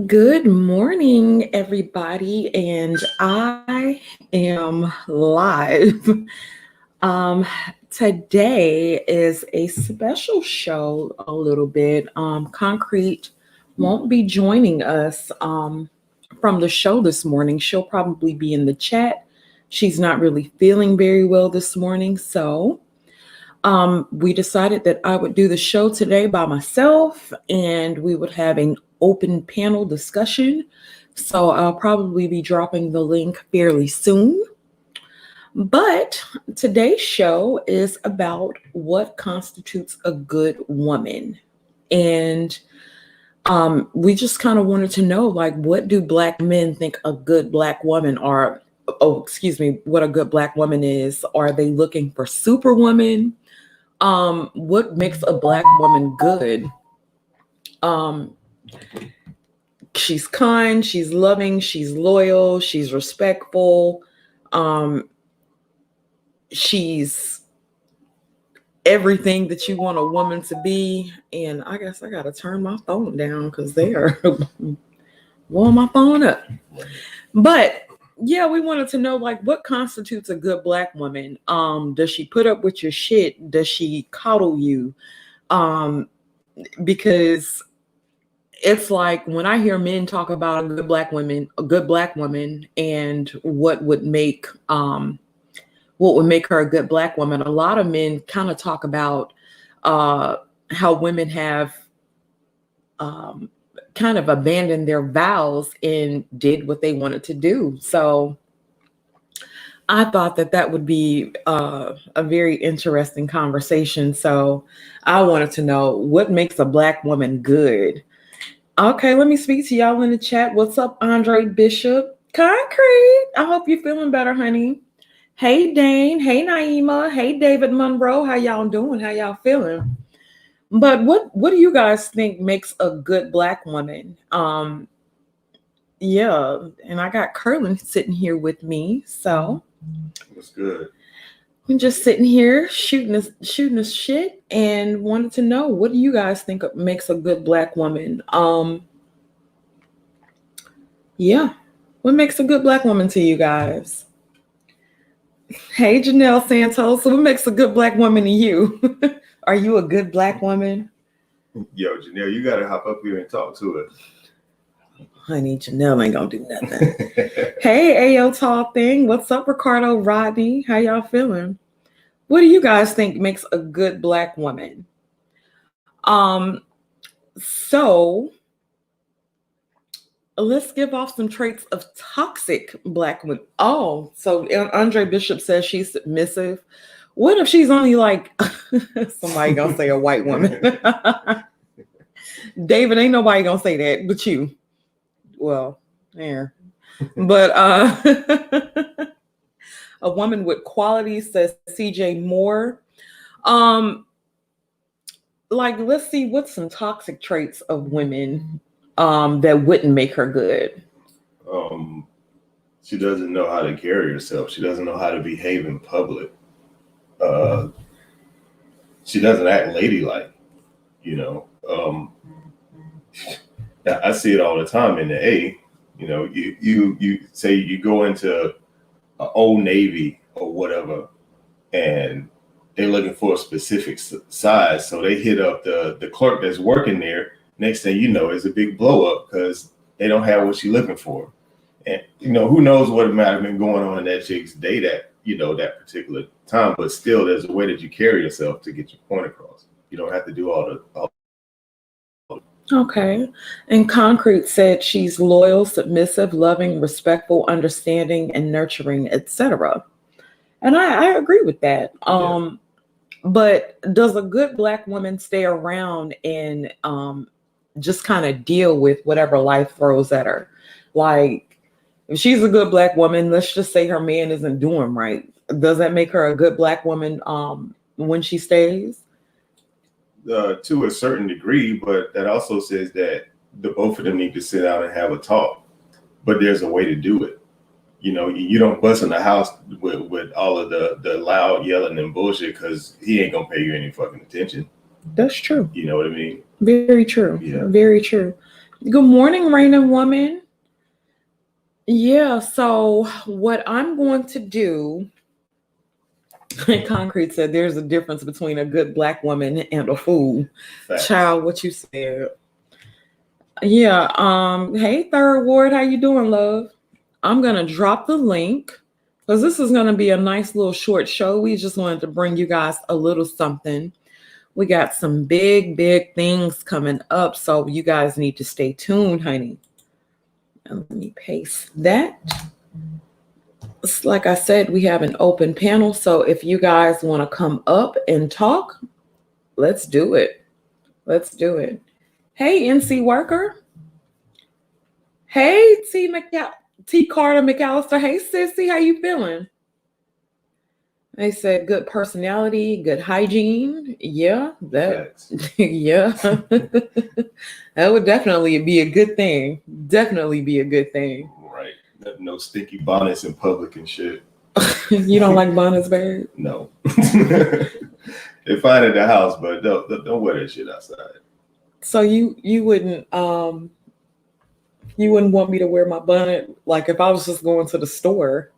Good morning, everybody, and I am live. Um, Today is a special show, a little bit. Concrete won't be joining us from the show this morning. She'll probably be in the chat. She's not really feeling very well this morning, so we decided that I would do the show today by myself and we would have an open panel discussion. So I'll probably be dropping the link fairly soon. But today's show is about what constitutes a good woman. And we just kind of wanted to know, like, what do Black men think a good Black woman are? Oh, excuse me, what a good Black woman is. Are they looking for superwoman? What makes a Black woman good? Um, she's kind, she's loving, she's loyal, she's respectful, um, she's everything that you want a woman to be. And I guess I gotta turn my phone down because they are blowing my phone up. But yeah, we wanted to know, like, what constitutes a good Black woman. Does she put up with your shit? Does she coddle you? Because it's like when I hear men talk about a good Black woman, and what would make her a good Black woman. A lot of men kind of talk about how women have kind of abandoned their vows and did what they wanted to do. So I thought that would be a very interesting conversation. So I wanted to know what makes a Black woman good. Okay, let me speak to y'all in the chat. What's up, Andre Bishop? Concrete. I hope you're feeling better, honey. Hey, Dane. Hey, Naima. Hey, David Monroe. How y'all doing? How y'all feeling? But what do you guys think makes a good Black woman? Yeah, and I got Curlin sitting here with me. So what's good? I'm just sitting here shooting this shit and wanted to know, what do you guys think makes a good Black woman? Yeah, what makes a good Black woman to you guys? Hey, Janelle Santos, so what makes a good Black woman to you? Are you a good Black woman? Yo, Janelle, you gotta hop up here and talk to us. Honey, Janelle ain't gonna do nothing. Hey, Ayo Tall Thing, what's up, Ricardo Rodney? How y'all feeling? What do you guys think makes a good Black woman? So let's give off some traits of toxic Black women. Oh, so Andre Bishop says she's submissive. What if she's only like somebody gonna say a white woman? David, ain't nobody gonna say that but you. Well, there. But a woman with qualities, says CJ Moore. Like, let's see, what's some toxic traits of women that wouldn't make her good? She doesn't know how to carry herself. She doesn't know how to behave in public. She doesn't act ladylike, you know. I see it all the time in the A. You know, you say you go into an Old Navy or whatever, and they're looking for a specific size, so they hit up the clerk that's working there. Next thing you know, it's a big blow up because they don't have what she's looking for. And you know, who knows what might have been going on in that chick's day that particular time, but still, there's a way that you carry yourself to get your point across. You don't have to do all. Okay. And Concrete said she's loyal, submissive, loving, respectful, understanding, and nurturing, etc. And I agree with that. Yeah. But does a good Black woman stay around and just kind of deal with whatever life throws at her? Like, if she's a good Black woman, let's just say her man isn't doing right. Does that make her a good Black woman when she stays? To a certain degree, but that also says that the both of them need to sit down and have a talk. But there's a way to do it. You know, you don't bust in the house with all of the loud yelling and bullshit because he ain't gonna pay you any fucking attention. That's true. You know what I mean? Very true. Yeah. Very true. Good morning, Raina woman. Yeah, so what I'm going to do, Concrete said there's a difference between a good black woman and a fool. Facts. Child, what you said. Yeah, hey Third Ward, how you doing, love? I'm gonna drop the link because this is gonna be a nice little short show. We just wanted to bring you guys a little something. We got some big things coming up, so you guys need to stay tuned, honey. And let me paste that. It's like I said, we have an open panel, so if you guys want to come up and talk, let's do it. Let's do it. Hey, NC worker. Hey, T. Carter McAllister. Hey, sissy, how you feeling? They said good personality, good hygiene. Yeah, Facts. yeah. That would definitely be a good thing. Definitely be a good thing. Right. No stinky bonnets in public and shit. You don't like bonnets, babe? No. They're fine at the house, but don't wear that shit outside. So you wouldn't want me to wear my bonnet like if I was just going to the store?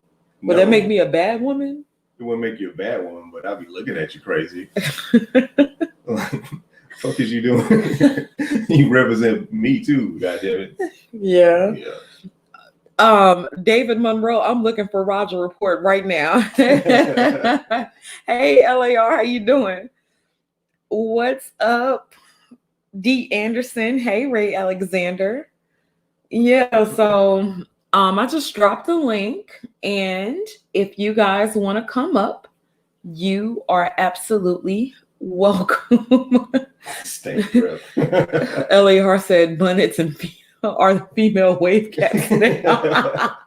Would that make me a bad woman? It wouldn't make you a bad woman, but I'd be looking at you crazy. Like, fuck is you doing? You represent me too, goddamn it. Yeah. David Monroe, I'm looking for Roger Report right now. Hey, LAR, how you doing? What's up? D. Anderson. Hey, Ray Alexander. Yeah, so I just dropped the link, and if you guys want to come up, you are absolutely welcome. Stay grip. LAR said bonnets and are the female wave cats now.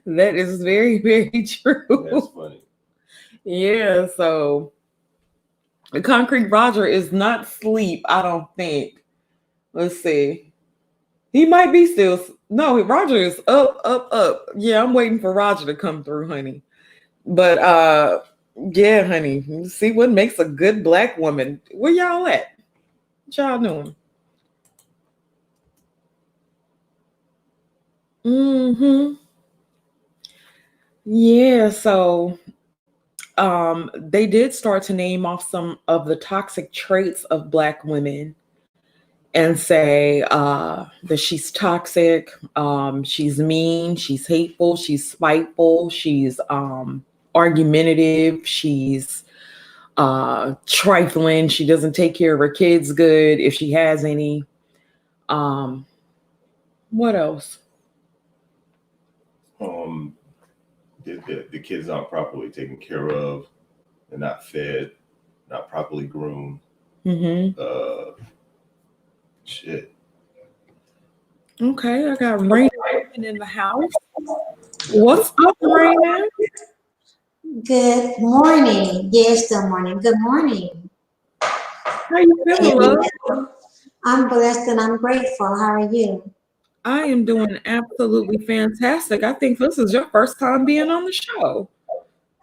That is very true. That's funny. Yeah, so the Concrete Roger is not asleep, I don't think. Let's see. He might be still. No, Roger is up. Yeah, I'm waiting for Roger to come through, honey. But yeah, honey. See what makes a good black woman. Where y'all at? What y'all doing? Mm-hmm. Yeah, so they did start to name off some of the toxic traits of black women and say that she's toxic, she's mean, she's hateful, she's spiteful, she's argumentative, she's trifling, she doesn't take care of her kids good if she has any. What else? The kids aren't properly taken care of, they're not fed, not properly groomed. Mm-hmm. Shit. Okay, I got Raina in the house. What's up, Raina? Good morning. Yes, good morning. Good morning. How you feeling, love? I'm blessed and I'm grateful. How are you? I am doing absolutely fantastic. I think this is your first time being on the show.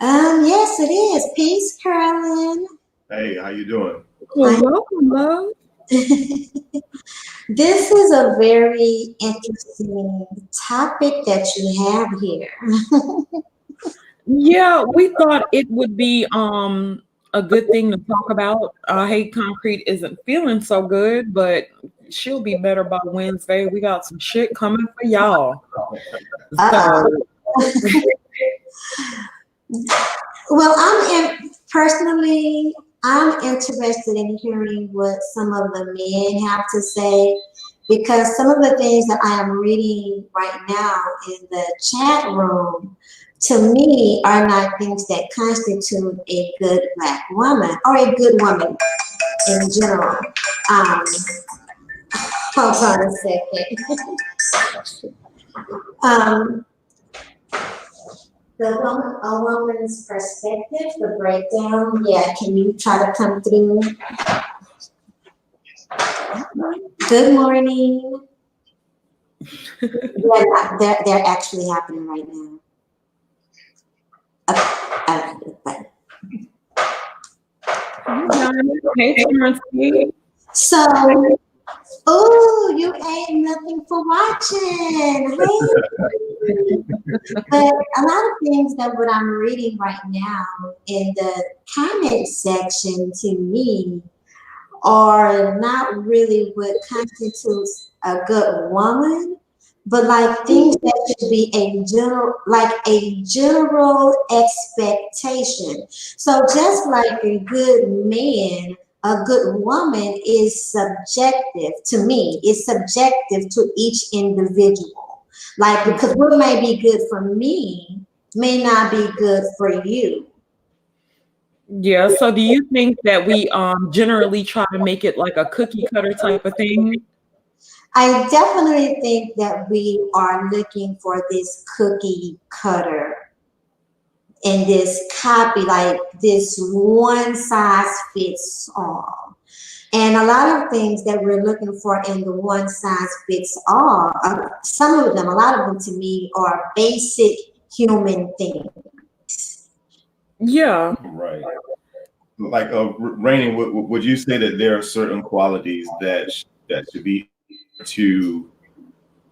Yes, it is. Peace, Carolyn. Hey, how you doing? Well, welcome, love. This is a very interesting topic that you have here. Yeah, we thought it would be a good thing to talk about. Hey, Concrete isn't feeling so good, but she'll be better by Wednesday. We got some shit coming for y'all. So Well, I'm interested in hearing what some of the men have to say, because some of the things that I am reading right now in the chat room, to me, are not things that constitute a good black woman or a good woman in general. Hold on a second. A woman's perspective, the breakdown. Yeah, can you try to come through? Good morning. They're actually happening right now. hey, So Oh, you ain't nothing for watching. Hey. But a lot of things that what I'm reading right now in the comment section to me are not really what constitutes a good woman, but like things that should be a general expectation. So just like a good man, a good woman is subjective to me. It's subjective to each individual. Like because what may be good for me may not be good for you. Yeah. So do you think that we generally try to make it like a cookie cutter type of thing? I definitely think that we are looking for this cookie cutter and this copy, like this one size fits all. And a lot of things that we're looking for in the one size fits all, some of them, a lot of them to me are basic human things. Yeah. Right. Like, Rainey, would you say that there are certain qualities that should be to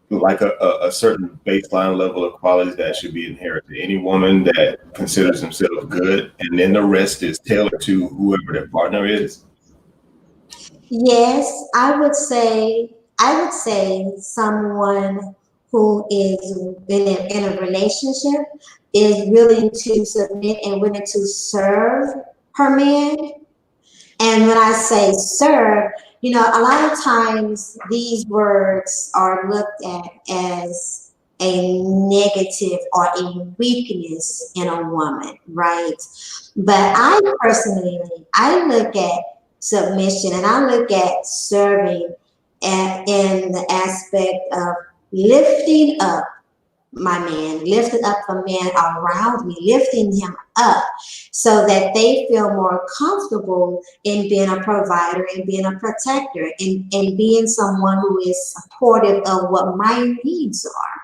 like a certain baseline level of qualities that should be inherent to any woman that considers themselves good, and then the rest is tailored to whoever their partner is? Yes, I would say someone who is in a relationship is willing to submit and willing to serve her man. And when I say serve, a lot of times these words are looked at as a negative or a weakness in a woman, right? But I look at submission and I look at serving in the aspect of lifting up my man, lifting up the man around me, lifting him up so that they feel more comfortable in being a provider and being a protector and being someone who is supportive of what my needs are.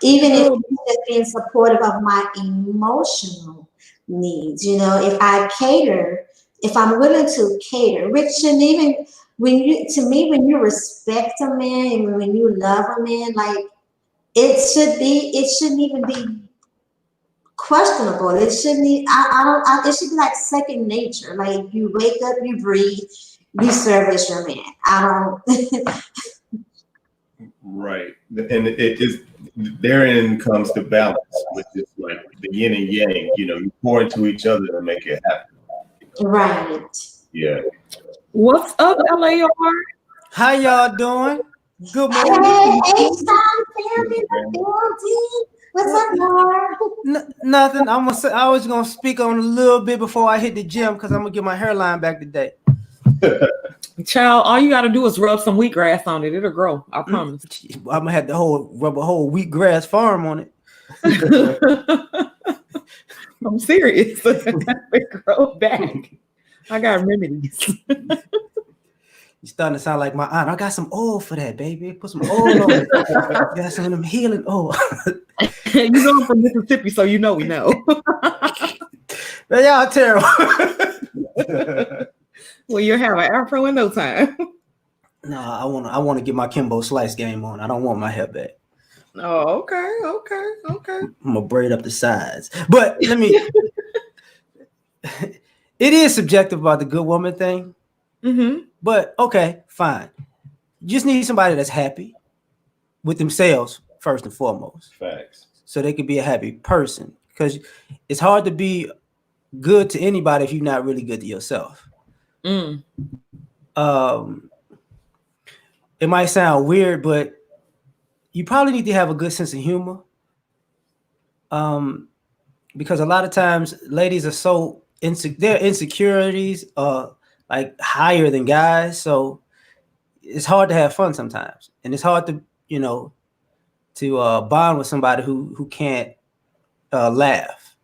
Even if it's being supportive of my emotional needs, if I'm willing to cater, which shouldn't even when you respect a man and when you love a man, like it shouldn't even be questionable. It shouldn't it should be like second nature. Like you wake up, you breathe, you service your man. I don't Right. And it is therein comes the balance, which is like the yin and yang. You pour into each other to make it happen. Right. Yeah. What's up, LAR? How y'all doing? Good morning. Hey, H-Town family, what's up, Laura? Nothing. I was gonna speak on a little bit before I hit the gym because I'm gonna get my hairline back today. Child, all you got to do is rub some wheatgrass on it. It'll grow. I promise. I'm gonna have to rub a whole wheatgrass farm on it. I'm serious. It grow back. I got remedies. You're starting to sound like my aunt. I got some oil for that, baby. Put some oil on it. Got some of them healing oil. You know I'm from Mississippi, so you know we know. Y'all terrible. Well, you'll have an afro in no time. No, I want to get my Kimbo Slice game on. I don't want my hair back. Oh, okay. I'm gonna braid up the sides. But let me. It is subjective about the good woman thing. Mm-hmm. But okay, fine. You just need somebody that's happy with themselves first and foremost. Facts. So they could be a happy person. Because it's hard to be good to anybody if you're not really good to yourself. Mm. It might sound weird, but you probably need to have a good sense of humor. Because a lot of times ladies are so their insecurities are like higher than guys, so it's hard to have fun sometimes, and it's hard to bond with somebody who can't laugh.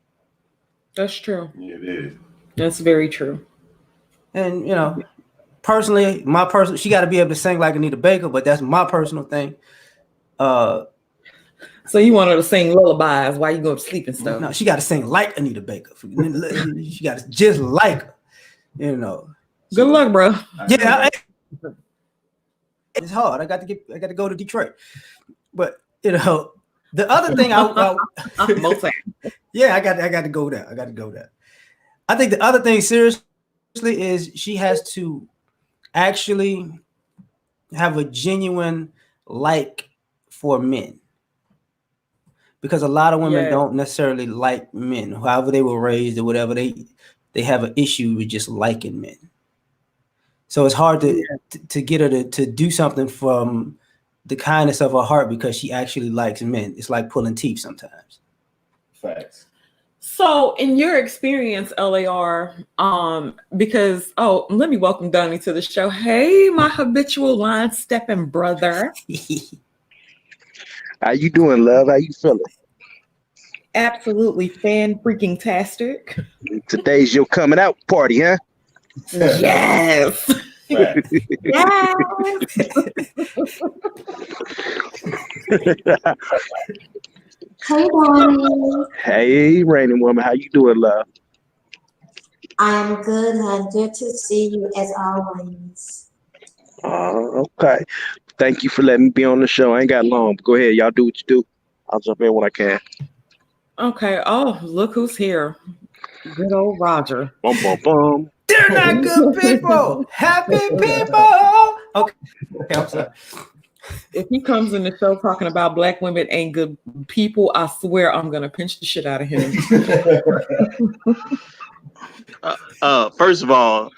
That's true. Yeah, it is. That's very true. And personally, she got to be able to sing like Anita Baker, but that's my personal thing. So you want her to sing lullabies while you go to sleep and stuff? No, she got to sing like Anita Baker. She got to just like her, Good luck, bro. Yeah. It's hard. I got to go to Detroit. But you know, the other thing yeah, I got to go there. I got to go there. I think the other thing seriously is she has to actually have a genuine like for men. Because a lot of women don't necessarily like men, however they were raised or whatever, they have an issue with just liking men. So it's hard to get her to do something from the kindness of her heart because she actually likes men. It's like pulling teeth sometimes. Facts. So in your experience, LAR, because let me welcome Donnie to the show. Hey, my habitual line stepping brother. How you doing, love? How you feeling? Absolutely fan freaking tastic. Today's your coming out party, huh? Yes. Facts. Yes. Hey, Donnie. Hey, Raining Woman, how you doing, love? I'm good, hon. Good to see you as always. Okay. Thank you for letting me be on the show. I ain't got long. But go ahead, y'all do what you do. I'll jump in when I can. Okay. Oh, look who's here. Good old Roger. Bum, bum, bum. They're not good people. Happy people. Okay, I'm sorry. If he comes in the show talking about black women ain't good people, I swear I'm gonna pinch the shit out of him. First of all,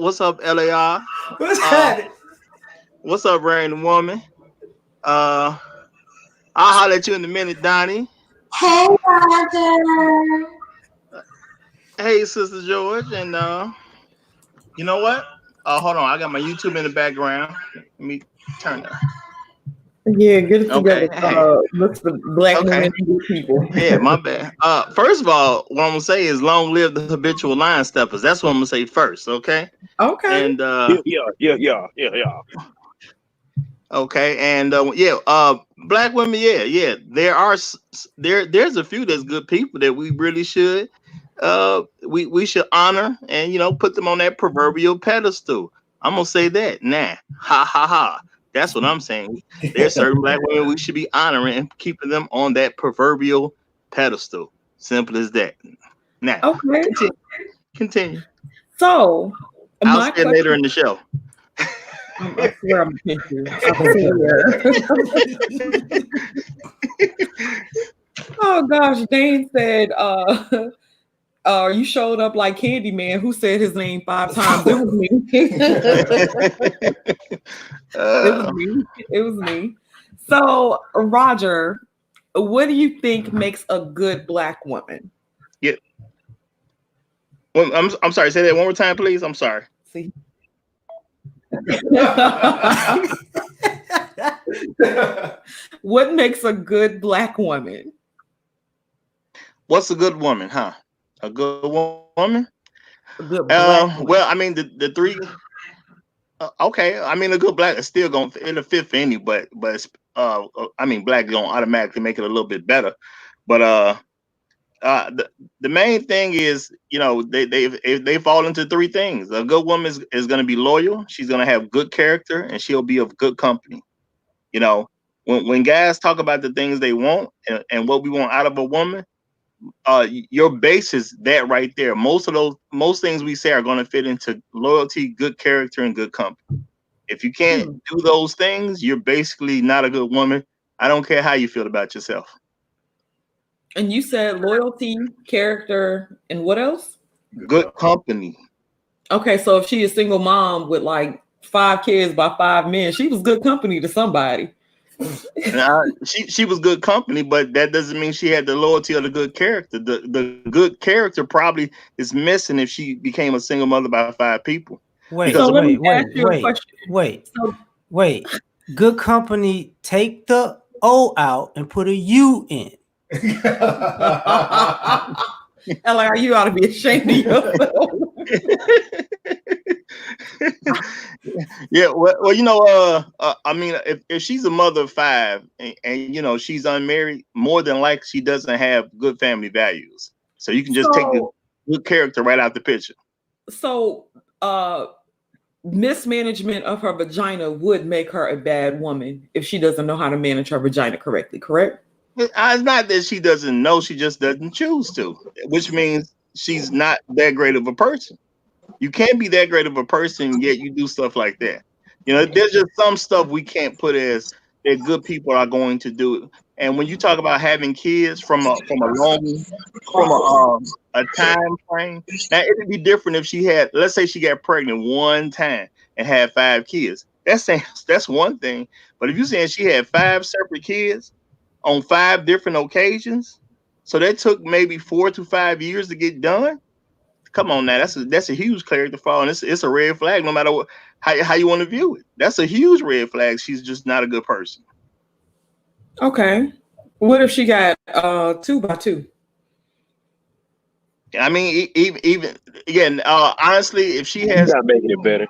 what's up, LAR? What's happening? What's up, Random Woman? I'll holler at you in a minute, Donnie. Hey, Roger. Hey, Sister George, and you know what? Hold on, I got my YouTube in the background. Let me turn that. Yeah, get it together. Okay, hey. Looks the black women and good people. Yeah, my bad. First of all, what I'm gonna say is long live the habitual line steppers. That's what I'm gonna say first, okay? Okay. And Yeah. okay, and black women, there's a few that's good people that we really should we should honor and put them on that proverbial pedestal. I'm gonna say that now. Ha ha ha. That's what I'm saying. There's certain black women we should be honoring and keeping them on that proverbial pedestal. Simple as that. Now, Okay. Continue. So, I'll see you later in the show. I swear I'm pinch you. Oh gosh, Dane said, you showed up like Candyman. Who said his name 5 times? It was me. It was me. So, Roger, what do you think makes a good black woman? Yeah. Well, I'm sorry. Say that one more time, please. I'm sorry. See. What makes a good black woman? What's a good woman, huh? A good woman? A good black woman. Well, I mean the three. Okay, I mean a good black is still going in the fifth any, but I mean black gonna automatically make it a little bit better. But the main thing is they fall into 3 things. A good woman is going to be loyal. She's going to have good character, and she'll be of good company. When guys talk about the things they want and what we want out of a woman, your base is that right there. Most things we say are going to fit into loyalty, good character, and good company. If you can't do those things, you're basically not a good woman. I don't care how you feel about yourself. And you said loyalty, character, and what else? Good company. Okay, so if she is a single mom with like 5 kids by 5 men, she was good company to somebody. She was good company, but that doesn't mean she had the loyalty or the good character. The good character probably is missing if she became a single mother by 5 people. Wait. Good company, take the O out and put a U in. LR, you ought to be ashamed of yourself. Yeah, well, I mean, if she's a mother of 5 and she's unmarried, more than likely she doesn't have good family values. So you can just take good character right out the picture. So, mismanagement of her vagina would make her a bad woman if she doesn't know how to manage her vagina correctly, correct? It's not that she doesn't know, she just doesn't choose to, which means she's not that great of a person. You can't be that great of a person, yet you do stuff like that. You know, there's just some stuff we can't put as that good people are going to do. And when you talk about having kids from a time frame, now it would be different if she had, let's say she got pregnant one time and had 5 kids. That's one thing. But if you're saying she had 5 separate kids on 5 different occasions, so that took maybe 4 to 5 years to get done. Come on now, that's a huge character flaw, and it's a red flag no matter how you want to view it. That's a huge red flag. She's just not a good person. Okay. What if she got 2 by 2? I mean, even again, honestly, if she has Not making it better.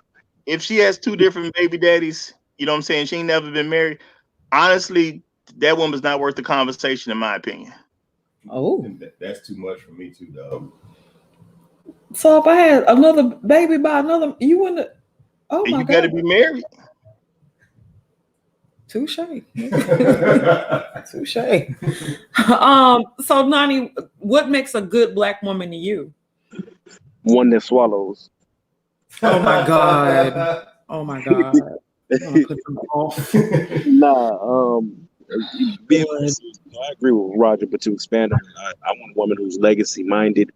2 different baby daddies, you know what I'm saying? She ain't never been married. Honestly, that woman's not worth the conversation, in my opinion. Oh, That's too much for me too, though. so if I had another baby by another, you wouldn't. Oh my You got to God. be married. Touche. Touche. So Nani, what makes a good Black woman to you? One that swallows. Oh my God. Oh my God. I'm gonna put them off. Nah, being, I agree with Roger, but to expand on it, I want a woman who's legacy minded,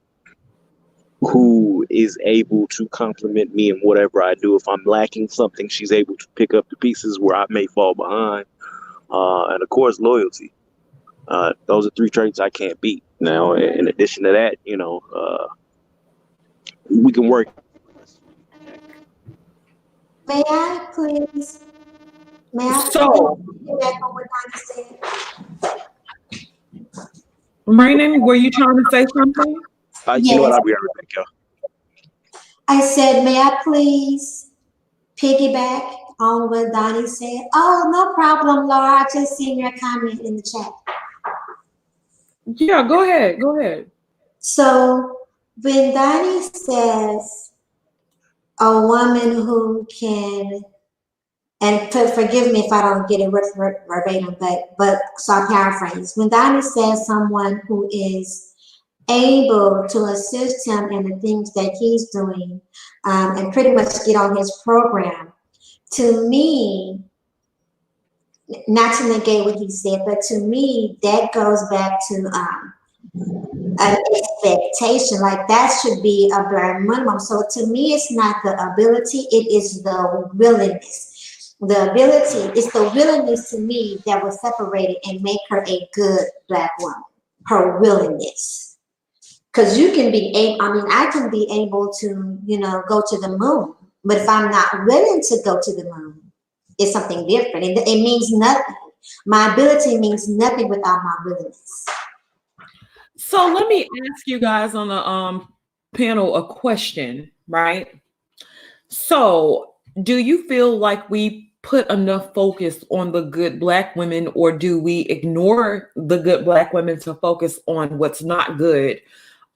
who is able to compliment me in whatever I do. If I'm lacking something, she's able to pick up the pieces where I may fall behind. And of course, loyalty. Those are 3 traits I can't beat. Now, in addition to that, we can work. May I please? May I So, get back on what Donna said? Rainen, were you trying to say something? You know what? Yes. I'll be right back, y'all. I said, may I please piggyback on what Donnie said? Oh, no problem, Laura. I just seen your comment in the chat. Yeah, go ahead. Go ahead. So when Donnie says a woman who can, and forgive me if I don't get it verbatim, but so I paraphrase. When Donnie says someone who is able to assist him in the things that he's doing, and pretty much get on his program, to me, not to negate what he said, but to me, that goes back to an expectation. Like that should be a bare minimum. So to me, it's not the ability, it is the willingness. The ability is the willingness to me that will separate it and make her a good Black woman. Her willingness. Because you can be able, I mean, I can be able to, go to the moon, but if I'm not willing to go to the moon, it's something different. It means nothing. My ability means nothing without my willingness. So let me ask you guys on the panel a question, right? So do you feel like we put enough focus on the good Black women, or do we ignore the good Black women to focus on what's not good?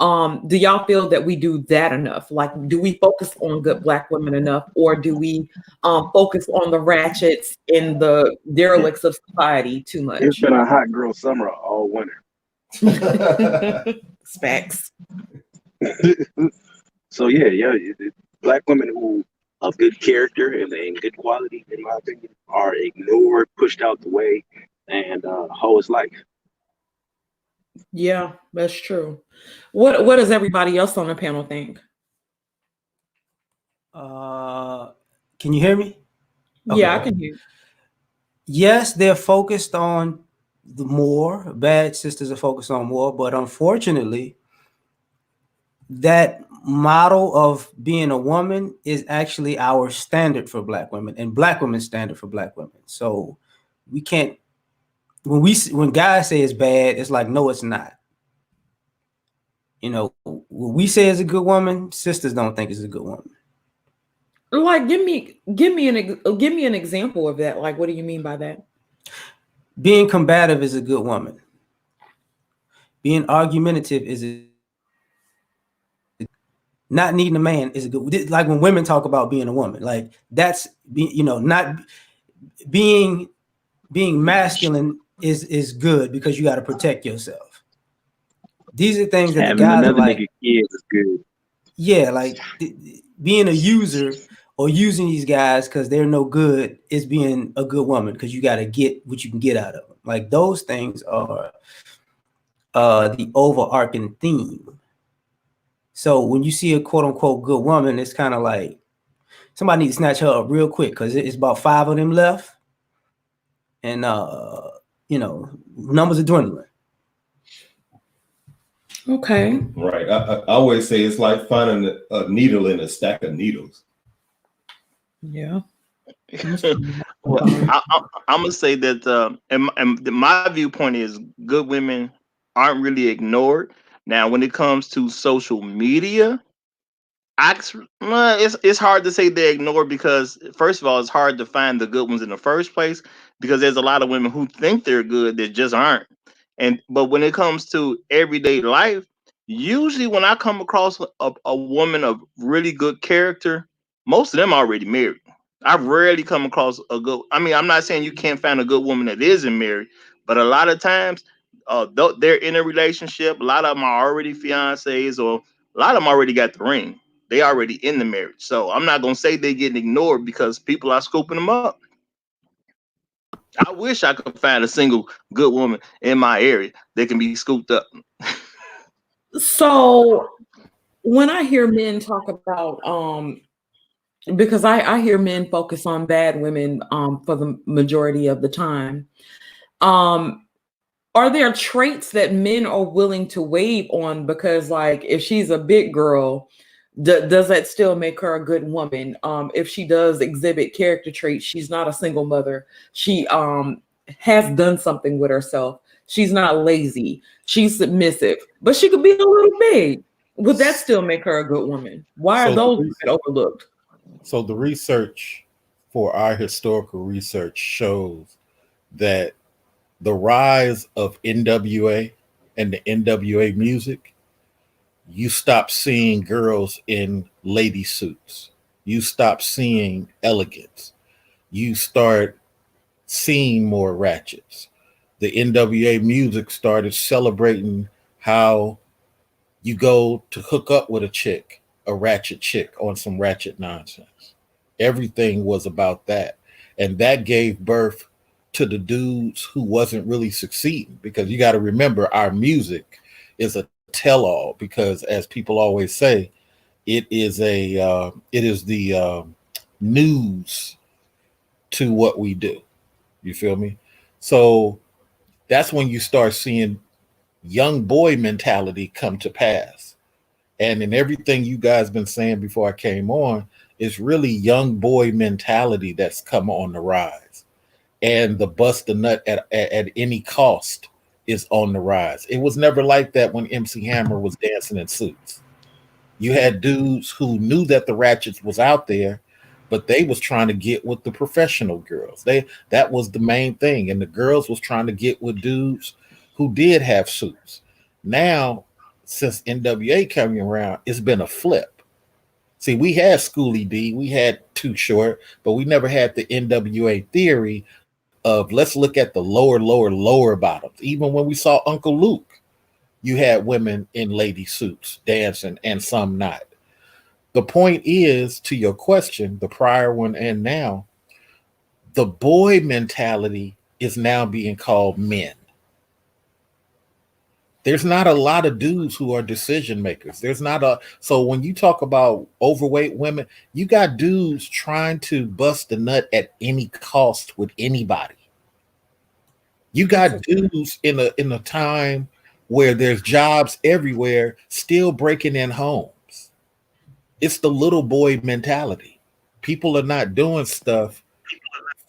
Do y'all feel that we do that enough? Like, do we focus on good Black women enough, or do we focus on the ratchets and the derelicts of society too much? It's been a hot girl summer all winter. Specs. So yeah, Black women who of good character and good quality, in my opinion, are ignored, pushed out the way, and hoe is life. Yeah, that's true. What does everybody else on the panel think? Can you hear me? Yeah, I can hear. Yes, they're focused on the more. Bad sisters are focused on more, but unfortunately, that model of being a woman is actually our standard for Black women and Black women's standard for Black women. So we can't, when guys say it's bad, it's like, no, it's not. What we say is a good woman, sisters don't think is a good woman. Like, give me an example of that. Like, what do you mean by that? Being combative is a good woman. Being argumentative is a not needing a man is a good. Like when women talk about being a woman, like that's not being masculine is good because you got to protect yourself. These are things that the Having guys are another like. nigga kids is good. Yeah, like being a user or using these guys because they're no good is being a good woman because you got to get what you can get out of them. Like those things are the overarching theme. So when you see a quote unquote good woman, it's kind of like somebody needs to snatch her up real quick because it's about 5 of them left, and numbers are dwindling. Okay. Right. I always say it's like finding a needle in a stack of needles. Yeah. Well, I'm gonna say that, and my viewpoint is good women aren't really ignored. Now, when it comes to social media, it's hard to say they're ignored because first of all, it's hard to find the good ones in the first place because there's a lot of women who think they're good that just aren't. But when it comes to everyday life, usually when I come across a woman of really good character, most of them are already married. I've rarely come across a good. I mean, I'm not saying you can't find a good woman that isn't married, but a lot of times, they're in a relationship. A lot of them are already fiancés, or a lot of them already got the ring. They already in the marriage. So I'm not gonna say they getting ignored because people are scooping them up. I wish I could find a single good woman in my area that can be scooped up. So when I hear men talk about because I hear men focus on bad women for the majority of the time. Um are there traits that men are willing to wave on? Because like if she's a big girl, does that still make her a good woman? If she does exhibit character traits, she's not a single mother. She has done something with herself. She's not lazy. She's submissive, but she could be a little big. Would that still make her a good woman? Why are So those women overlooked? So the research for our historical research shows that the rise of NWA and the NWA music, you stop seeing girls in lady suits. You stop seeing elegance. You start seeing more ratchets. The NWA music started celebrating how you go to hook up with a ratchet chick on some ratchet nonsense. Everything was about that. And that gave birth to the dudes who wasn't really succeeding, because you got to remember our music is a tell-all, because as people always say, it is the news to what we do. You feel me? So that's when you start seeing young boy mentality come to pass. And in everything you guys been saying before I came on, it's really young boy mentality that's come on the rise. And the bust the nut at any cost is on the rise. It was never like that when MC Hammer was dancing in suits. You had dudes who knew that the ratchets was out there, but they was trying to get with the professional girls. That was the main thing. And the girls was trying to get with dudes who did have suits. Now, since NWA coming around, it's been a flip. See, we had Schoolie D, we had Too Short, but we never had the NWA theory of let's look at the lower bottoms. Even when we saw Uncle Luke, you had women in lady suits dancing and some not. The point is, to your question, the prior one and now, the boy mentality is now being called men. There's not a lot of dudes who are decision makers. So when you talk about overweight women, you got dudes trying to bust the nut at any cost with anybody. You got dudes in a time where there's jobs everywhere, still breaking in homes. It's the little boy mentality. People are not doing stuff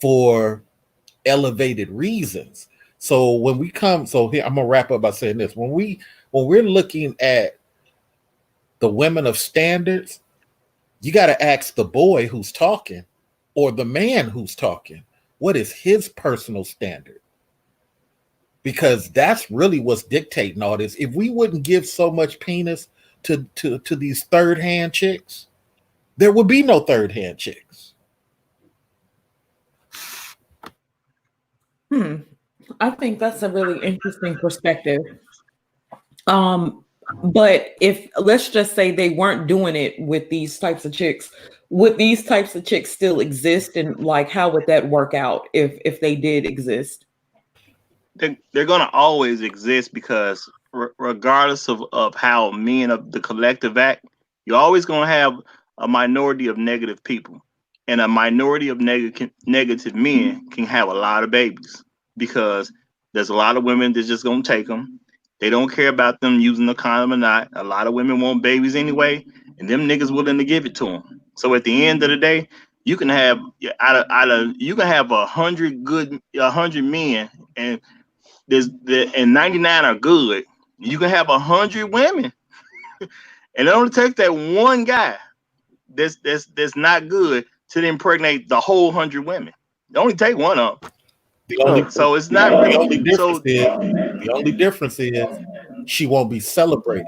for elevated reasons. So when we come, so here I'm gonna wrap up by saying this: when we're looking at the women of standards, you got to ask the boy who's talking or the man who's talking, what is his personal standard? Because that's really what's dictating all this. If we wouldn't give so much penis, to these third hand chicks, there would be no third hand chicks. I think that's a really interesting perspective. But if let's just say they weren't doing it with these types of chicks, would these types of chicks still exist? And like, how would that work out if they did exist? They're gonna always exist because regardless of how men of the collective act, you're always gonna have a minority of negative people, and a minority of negative men can have a lot of babies because there's a lot of women that's just gonna take them. They don't care about them using the condom or not. A lot of women want babies anyway, and them niggas willing to give it to them. So at the end of the day, you can have you can have 100 men, and and 99 are good. You can have 100 women, and it only takes that one guy that's not good to impregnate the whole 100 women. It only take one of them. So it's not really. The only difference is she won't be celebrated.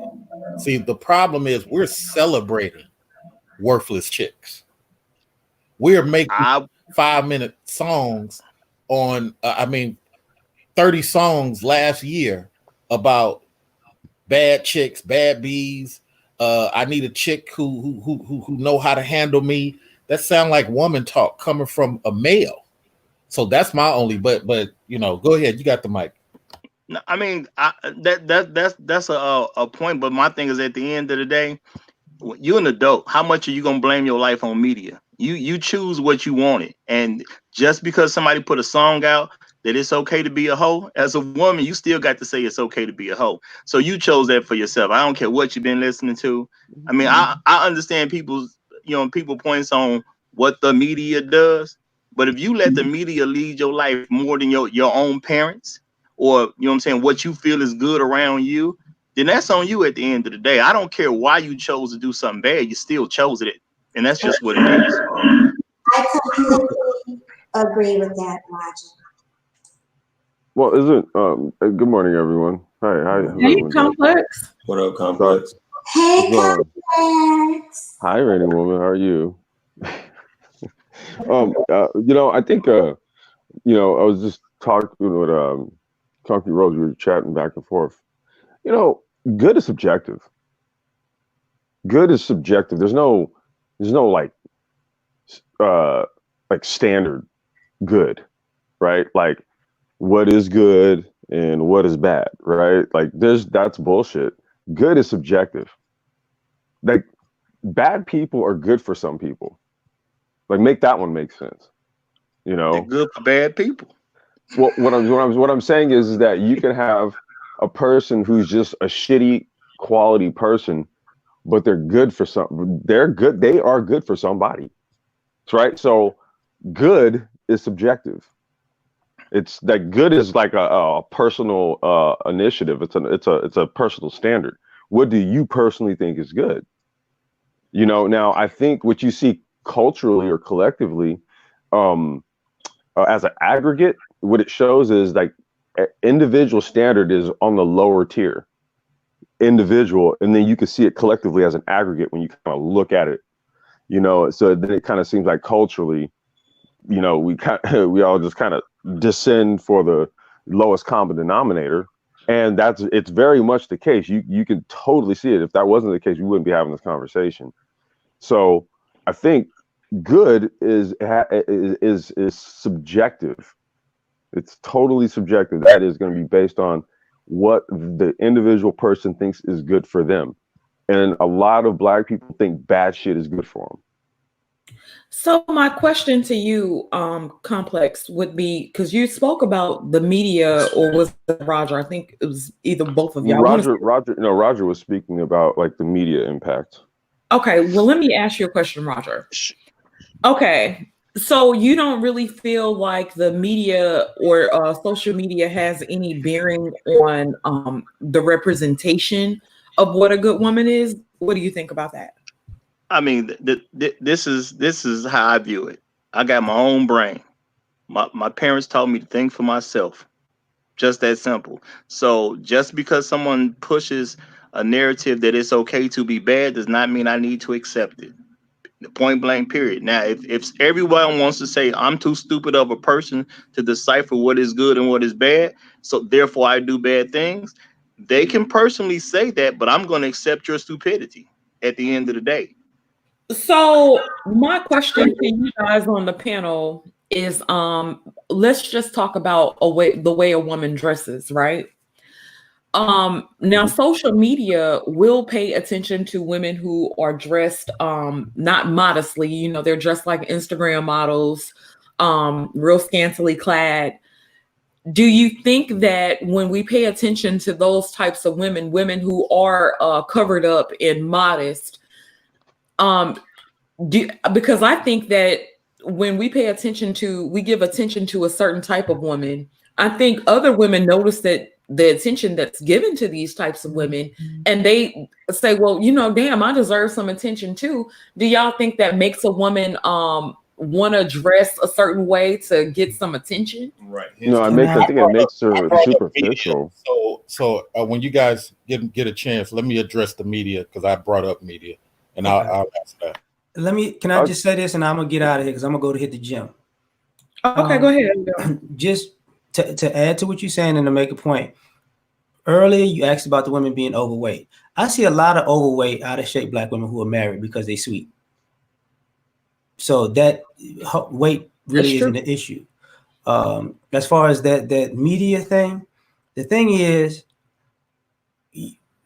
See, the problem is we're celebrating worthless chicks. We're making 5-minute songs on, 30 songs last year about bad chicks, bad bees. I need a chick who know how to handle me. That sound like woman talk coming from a male. So that's my only. But go ahead. You got the mic. No, I mean, that's a point. But my thing is, at the end of the day, you're an adult. How much are you gonna blame your life on media? You choose what you wanted, and just because somebody put a song out that it's okay to be a hoe, as a woman, you still got to say it's okay to be a hoe. So you chose that for yourself. I don't care what you've been listening to. I mean, I understand people's people points on what the media does, but if you let the media lead your life more than your own parents, or what I'm saying, what you feel is good around you, then that's on you at the end of the day. I don't care why you chose to do something bad, you still chose it. And that's just what it is. I completely agree with that, Roger. Well, good morning, everyone. Hi. Hey, Complex. What up, Complex? Hey, Complex. Hi, Rainy Woman. How are you? I think, I was just talking with Conky Rose. We were chatting back and forth. Good is subjective. Good is subjective. There's no like standard good, right? Like what is good and what is bad, right? Like that's bullshit. Good is subjective. Like bad people are good for some people. Like make that one make sense. They're good for bad people. Well, what I'm saying is that you can have a person who's just a shitty quality person, but they're good for some. They're good. They are good for somebody. That's right. So good is subjective. It's that good is like a personal initiative. It's a personal standard. What do you personally think is good? Now I think what you see culturally or collectively, as an aggregate, what it shows is like individual standard is on the lower tier, individual, and then you can see it collectively as an aggregate when you kind of look at it. So then it kind of seems like culturally, we all just kind of descend for the lowest common denominator, and it's very much the case. You can totally see it. If that wasn't the case, we wouldn't be having this conversation. So I think good is subjective. It's totally subjective. That is going to be based on what the individual person thinks is good for them. And a lot of Black people think bad shit is good for them. So my question to you, Complex, would be, because you spoke about the media, or was it Roger? I think it was either both of y'all. Roger was speaking about like the media impact. Okay, well, let me ask you a question, Roger. Okay, so you don't really feel like the media or social media has any bearing on the representation of what a good woman is? What do you think about that? I mean, this is how I view it. I got my own brain. My parents taught me to think for myself. Just that simple. So just because someone pushes a narrative that it's okay to be bad does not mean I need to accept it. Point blank, period. Now, if everyone wants to say I'm too stupid of a person to decipher what is good and what is bad, so therefore I do bad things, they can personally say that, but I'm going to accept your stupidity at the end of the day. So my question to you guys on the panel is let's just talk about the way a woman dresses, right? Now social media will pay attention to women who are dressed not modestly, they're dressed like Instagram models, real scantily clad. Do you think that when we pay attention to those types of women who are covered up and modest, because I think that when we give attention to a certain type of woman, I think other women notice that the attention that's given to these types of women, and they say, well, damn, I deserve some attention too. Do y'all think that makes a woman want to dress a certain way to get some attention? Right. No, I think it makes her superficial. So when you guys get a chance, let me address the media, because I brought up media, and I'll ask that. Can I just say this, and I'm gonna get out of here because I'm gonna go to hit the gym. Okay, go ahead. Just to add to what you're saying and to make a point. Earlier, you asked about the women being overweight. I see a lot of overweight, out of shape Black women who are married because they sweet. So that weight really isn't an issue. As far as that media thing, the thing is,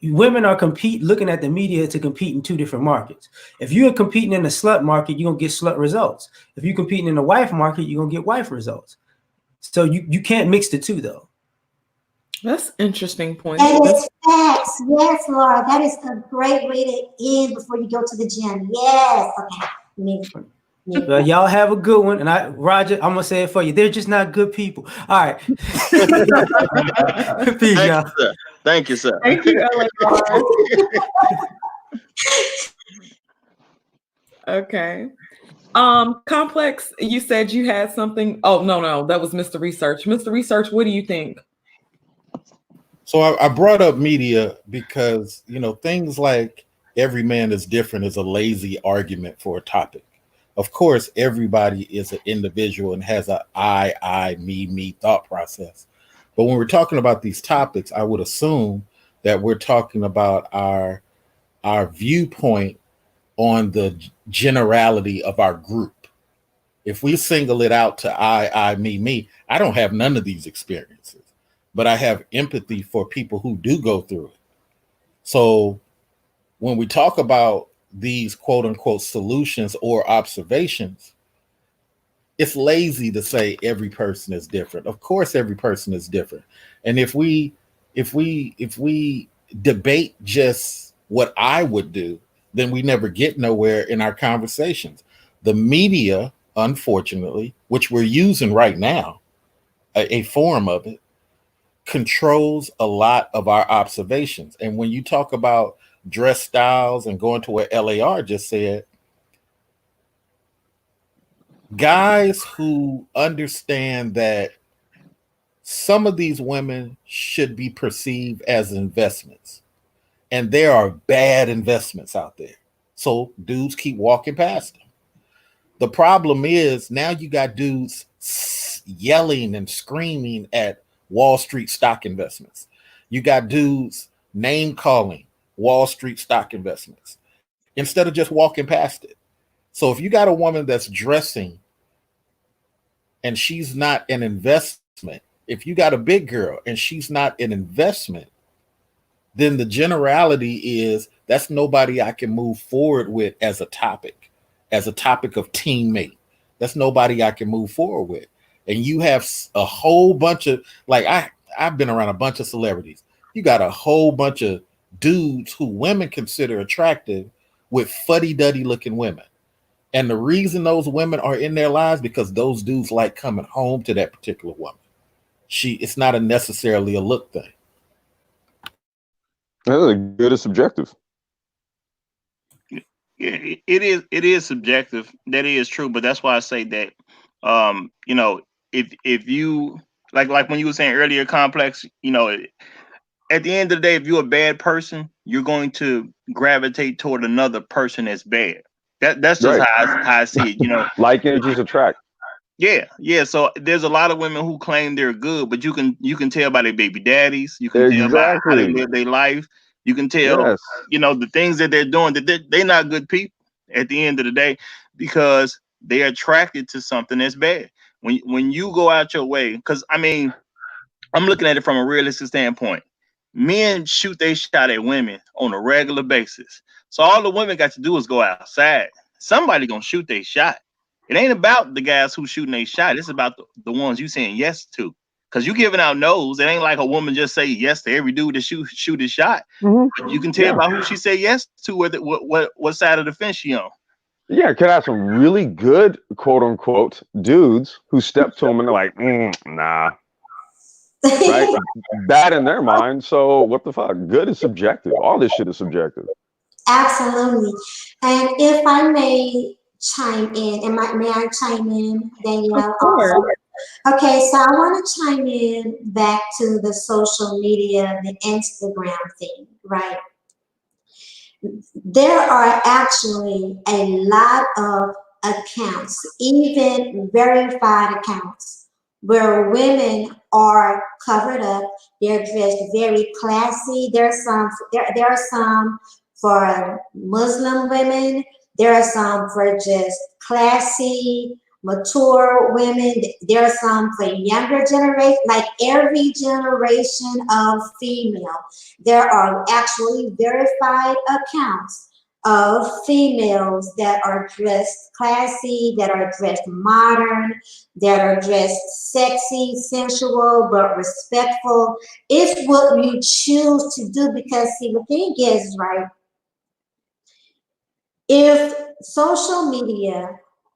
women are looking at the media to compete in two different markets. If you're competing in the slut market, you're gonna get slut results. If you're competing in the wife market, you're gonna get wife results. So you can't mix the two, though. That's an interesting point. That is facts. Yes, Laura. That is a great way to end before you go to the gym. Yes. Okay. Well, y'all have a good one. And Roger, I'm gonna say it for you. They're just not good people. All right. Peace, y'all. Thank you, sir. Thank you, LA. Okay. Complex, you said you had something. Oh, no, that was Mr. Research. Mr. Research, what do you think? So I brought up media because, things like every man is different is a lazy argument for a topic. Of course, everybody is an individual and has a I, me thought process. But when we're talking about these topics, I would assume that we're talking about our viewpoint on the generality of our group. If we single it out to I, me, I don't have none of these experiences, but I have empathy for people who do go through it. So when we talk about these quote unquote solutions or observations, it's lazy to say every person is different. Of course, every person is different. And if we debate just what I would do, then we never get nowhere in our conversations. The media, unfortunately, which we're using right now, a form of it, controls a lot of our observations. And when you talk about dress styles and going to what LAR just said, guys who understand that some of these women should be perceived as investments, and there are bad investments out there. So dudes keep walking past them. The problem is now you got dudes yelling and screaming at Wall Street stock investments. You got dudes name calling Wall Street stock investments instead of just walking past it. So if you got a woman that's dressing and she's not an investment, if you got a big girl and she's not an investment, then the generality is that's nobody I can move forward with as a topic of teammate. That's nobody I can move forward with. And you have a whole bunch of, I've been around a bunch of celebrities. You got a whole bunch of dudes who women consider attractive with fuddy-duddy looking women. And the reason those women are in their lives because those dudes like coming home to that particular woman. It's not necessarily a look thing. Good is subjective. Yeah, it is subjective. That is true, but that's why I say that if you like when you were saying earlier, Complex, at the end of the day, if you're a bad person, you're going to gravitate toward another person that's bad. That's just Right. how I see it. You know, Like energies attract. yeah. So there's a lot of women who claim they're good, but you can tell by their baby daddies. You can tell by how they Exactly. live their life. You can tell, Yes. you know, the things that they're doing, that they're not good people at the end of the day, because they're attracted to something that's bad. When you go out your way, because I mean, I'm looking at it from a realistic standpoint. Men shoot they shot at women on a regular basis. So all the women got to do is go outside. Somebody gonna shoot their shot. It ain't about the guys who shooting their shot. It's about the ones you saying yes to. Cause you giving out no's. It ain't like a woman just say yes to every dude that shoot his shot. But you can tell by who she say yes to, what side of the fence she on. Yeah, could have some really good quote unquote dudes who step to them and they're like, nah, right? Bad in their mind. So what the fuck? Good is subjective. All this shit is subjective. Absolutely. And if I may chime in, may I chime in, Danielle? Of course. Okay, so I want to chime in back to the social media, the Instagram thing, right? There are actually a lot of accounts, even verified accounts, where women are covered up. They're dressed very classy. There are some for Muslim women. There are some for just classy, mature women. There are some for younger generation, like every generation of female. There are actually verified accounts of females that are dressed classy, that are dressed modern, that are dressed sexy, sensual, but respectful. It's what you choose to do, because see, the thing is, right, if social media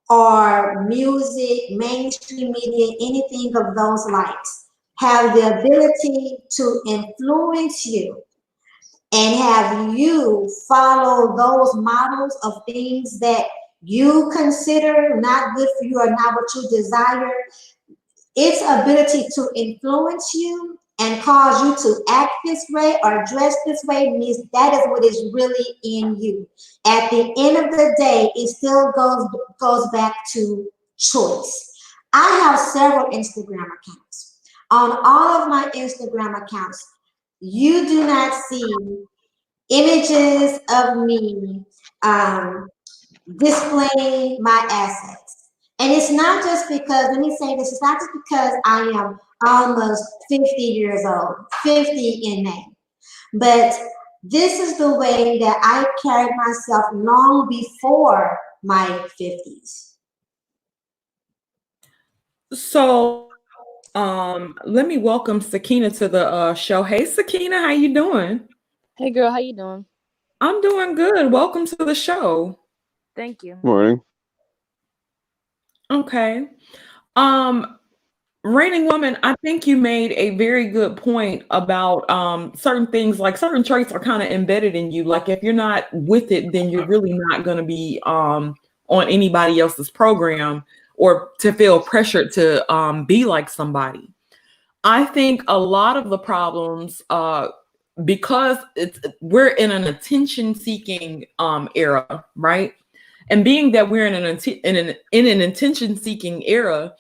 or music, mainstream media, anything of those likes, have the ability to influence you and have you follow those models of things that you consider not good for you or not what you desire, its ability to influence you and cause you to act this way or dress this way means that is what is really in you. At the end of the day, it still goes back to choice. I have several Instagram accounts. On all of my Instagram accounts, you do not see images of me displaying my assets. And it's not just because, let me say this, it's not just because I am almost 50 years old, 50 in name, but this is the way that I carried myself long before my 50s. So let me welcome Sakinah to the show. Hey Sakinah, how you doing? Hey girl, how you doing? I'm doing good. Welcome to the show. Thank you. Morning. Okay. Reigning woman, I think you made a very good point about certain things, like certain traits are kind of embedded in you. Like if you're not with it, then you're really not going to be on anybody else's program or to feel pressured to be like somebody. I think a lot of the problems, because we're in an attention-seeking era, right? And being that we're in an attention-seeking era,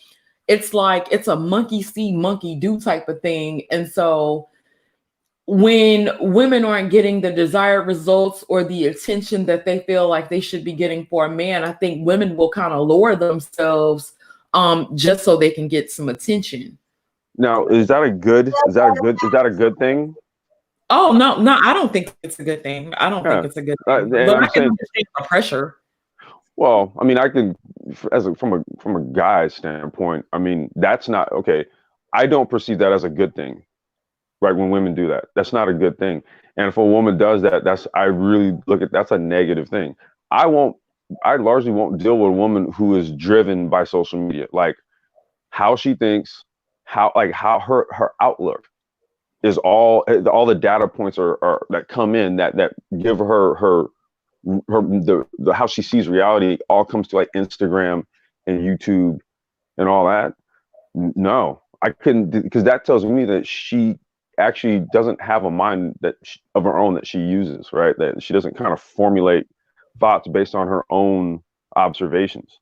it's like it's a monkey see, monkey do type of thing. And so when women aren't getting the desired results or the attention that they feel like they should be getting for a man, I think women will kind of lower themselves just so they can get some attention. Now, is that a good thing? Oh no, I don't think it's a good thing. I don't think it's a good thing. But I can understand the pressure. Well, I mean, I can, from a guy's standpoint, I mean, that's not okay. I don't perceive that as a good thing, right? When women do that, that's not a good thing. And if a woman does that, I really look at that's a negative thing. I largely won't deal with a woman who is driven by social media, like how she thinks, how her outlook is all the data points are that come in that give her the how she sees reality all comes to like Instagram and YouTube and all that. No, I couldn't, because that tells me that she actually doesn't have a mind of her own that she uses, right? That she doesn't kind of formulate thoughts based on her own observations.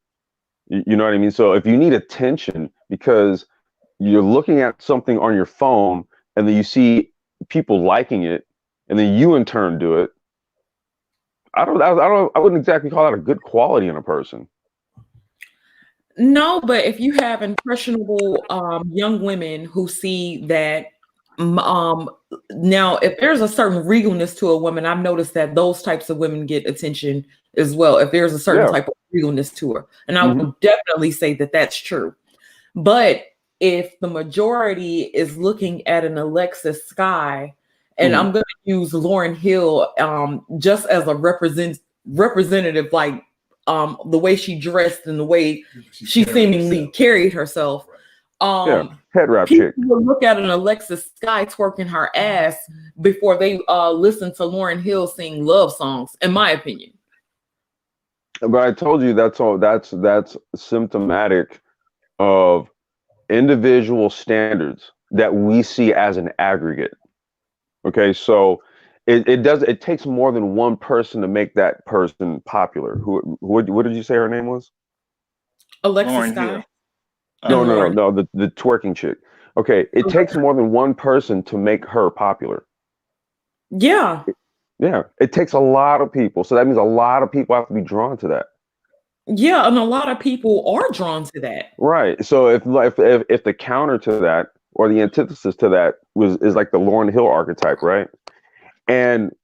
You know what I mean? So if you need attention because you're looking at something on your phone and then you see people liking it and then you in turn do it, I wouldn't exactly call that a good quality in a person. No, but if you have impressionable young women who see that, now if there's a certain regalness to a woman, I've noticed that those types of women get attention as well. If there's a certain type of regalness to her, and I would definitely say that that's true. But if the majority is looking at an Alexis Sky, and I'm going to use Lauryn Hill just as a representative, like the way she dressed and the way she seemingly carried herself. Head wrap people chick. will look at an Alexis Sky twerking her ass before they listen to Lauryn Hill sing love songs, in my opinion. But I told you that's symptomatic of individual standards that we see as an aggregate. Okay, so it takes more than one person to make that person popular. What did you say her name was? Alexis Sky. No, the twerking chick. Okay, it takes more than one person to make her popular. Yeah. Yeah, it takes a lot of people. So that means a lot of people have to be drawn to that. Yeah, and a lot of people are drawn to that. Right. So if the counter to that or the antithesis to that is like the Lauryn Hill archetype, right? And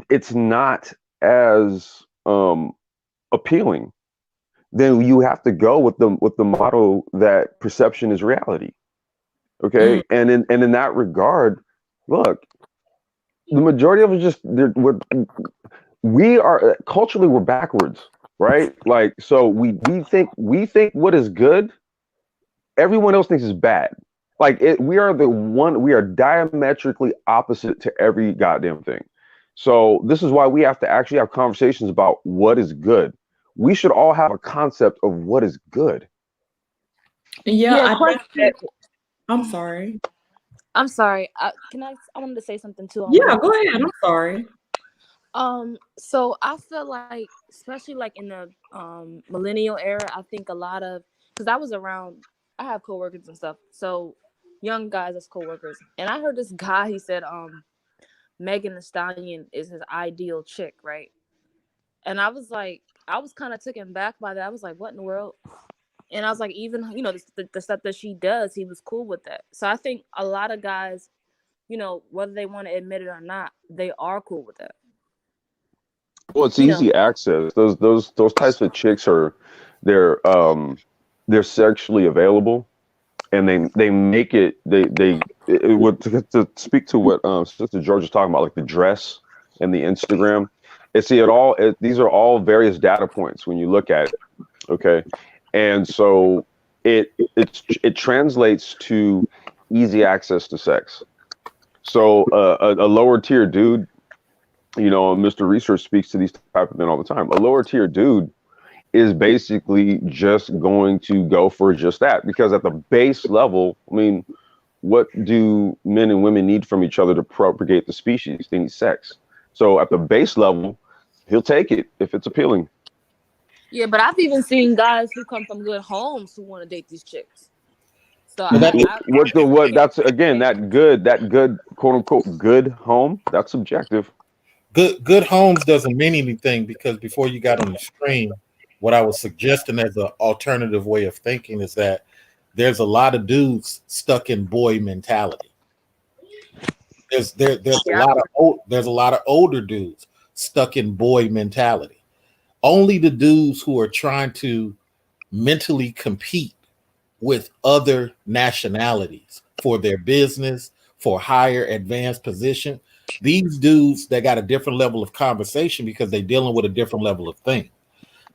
it's not as appealing, then you have to go with the motto that perception is reality. Okay, and in that regard, look, the majority of us we are culturally we're backwards, right? Like, so we think what is good, everyone else thinks is bad. Like we are diametrically opposite to every goddamn thing. So this is why we have to actually have conversations about what is good. We should all have a concept of what is good. Yeah, I'm sorry. I'm sorry. I wanted to say something too. Yeah, go ahead. I'm sorry. So I feel like, especially like in the millennial era, I think a lot of, because I was around, I have coworkers and stuff. So young guys as coworkers, and I heard this guy. He said, Megan Thee Stallion is his ideal chick, right? And I was like, I was kind of taken back by that. I was like, what in the world? And I was like, even, the stuff that she does, he was cool with that. So I think a lot of guys, whether they want to admit it or not, they are cool with that. Well, it's easy access. Those types of chicks they're sexually available, and they make it to speak to what Sister George is talking about, like the dress and the Instagram. These are all various data points when you look at it. Okay. And so it translates to easy access to sex. So a lower tier dude, Mr. Research speaks to these type of men all the time. A lower tier dude is basically just going to go for just that, because at the base level, I mean, what do men and women need from each other to propagate the species? They need sex. So at the base level, he'll take it if it's appealing. Yeah, but I've even seen guys who come from good homes who want to date these chicks. So that's again that good quote unquote good home, that's subjective. Good homes doesn't mean anything, because before you got on the stream, what I was suggesting as an alternative way of thinking is that there's a lot of dudes stuck in boy mentality. There's a lot of older dudes stuck in boy mentality. Only the dudes who are trying to mentally compete with other nationalities for their business, for higher advanced position. These dudes that got a different level of conversation because they're dealing with a different level of thing.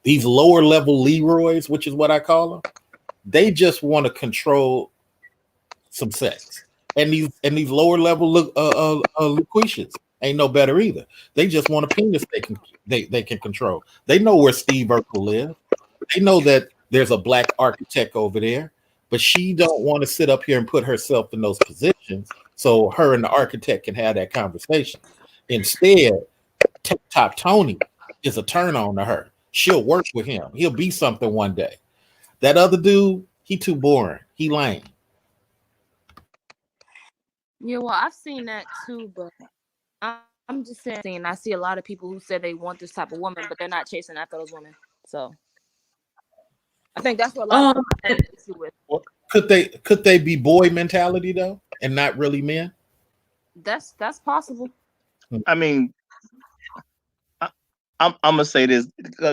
These lower level Leroys, which is what I call them, they just want to control some sex. And these lower level Lucretians ain't no better either. They just want a penis they can control. They know where Steve Urkel lives. They know that there's a black architect over there. but she don't want to sit up here and put herself in those positions so her and the architect can have that conversation. Instead, Top Tony is a turn on to her. She'll work with him. He'll be something one day. That other dude, he too boring. He lame. Yeah, well, I've seen that too, but I'm just saying I see a lot of people who say they want this type of woman, but they're not chasing after those women. So I think that's what a lot of people have an issue with. Could they be boy mentality though, and not really men? That's possible. I mean, I'm gonna say this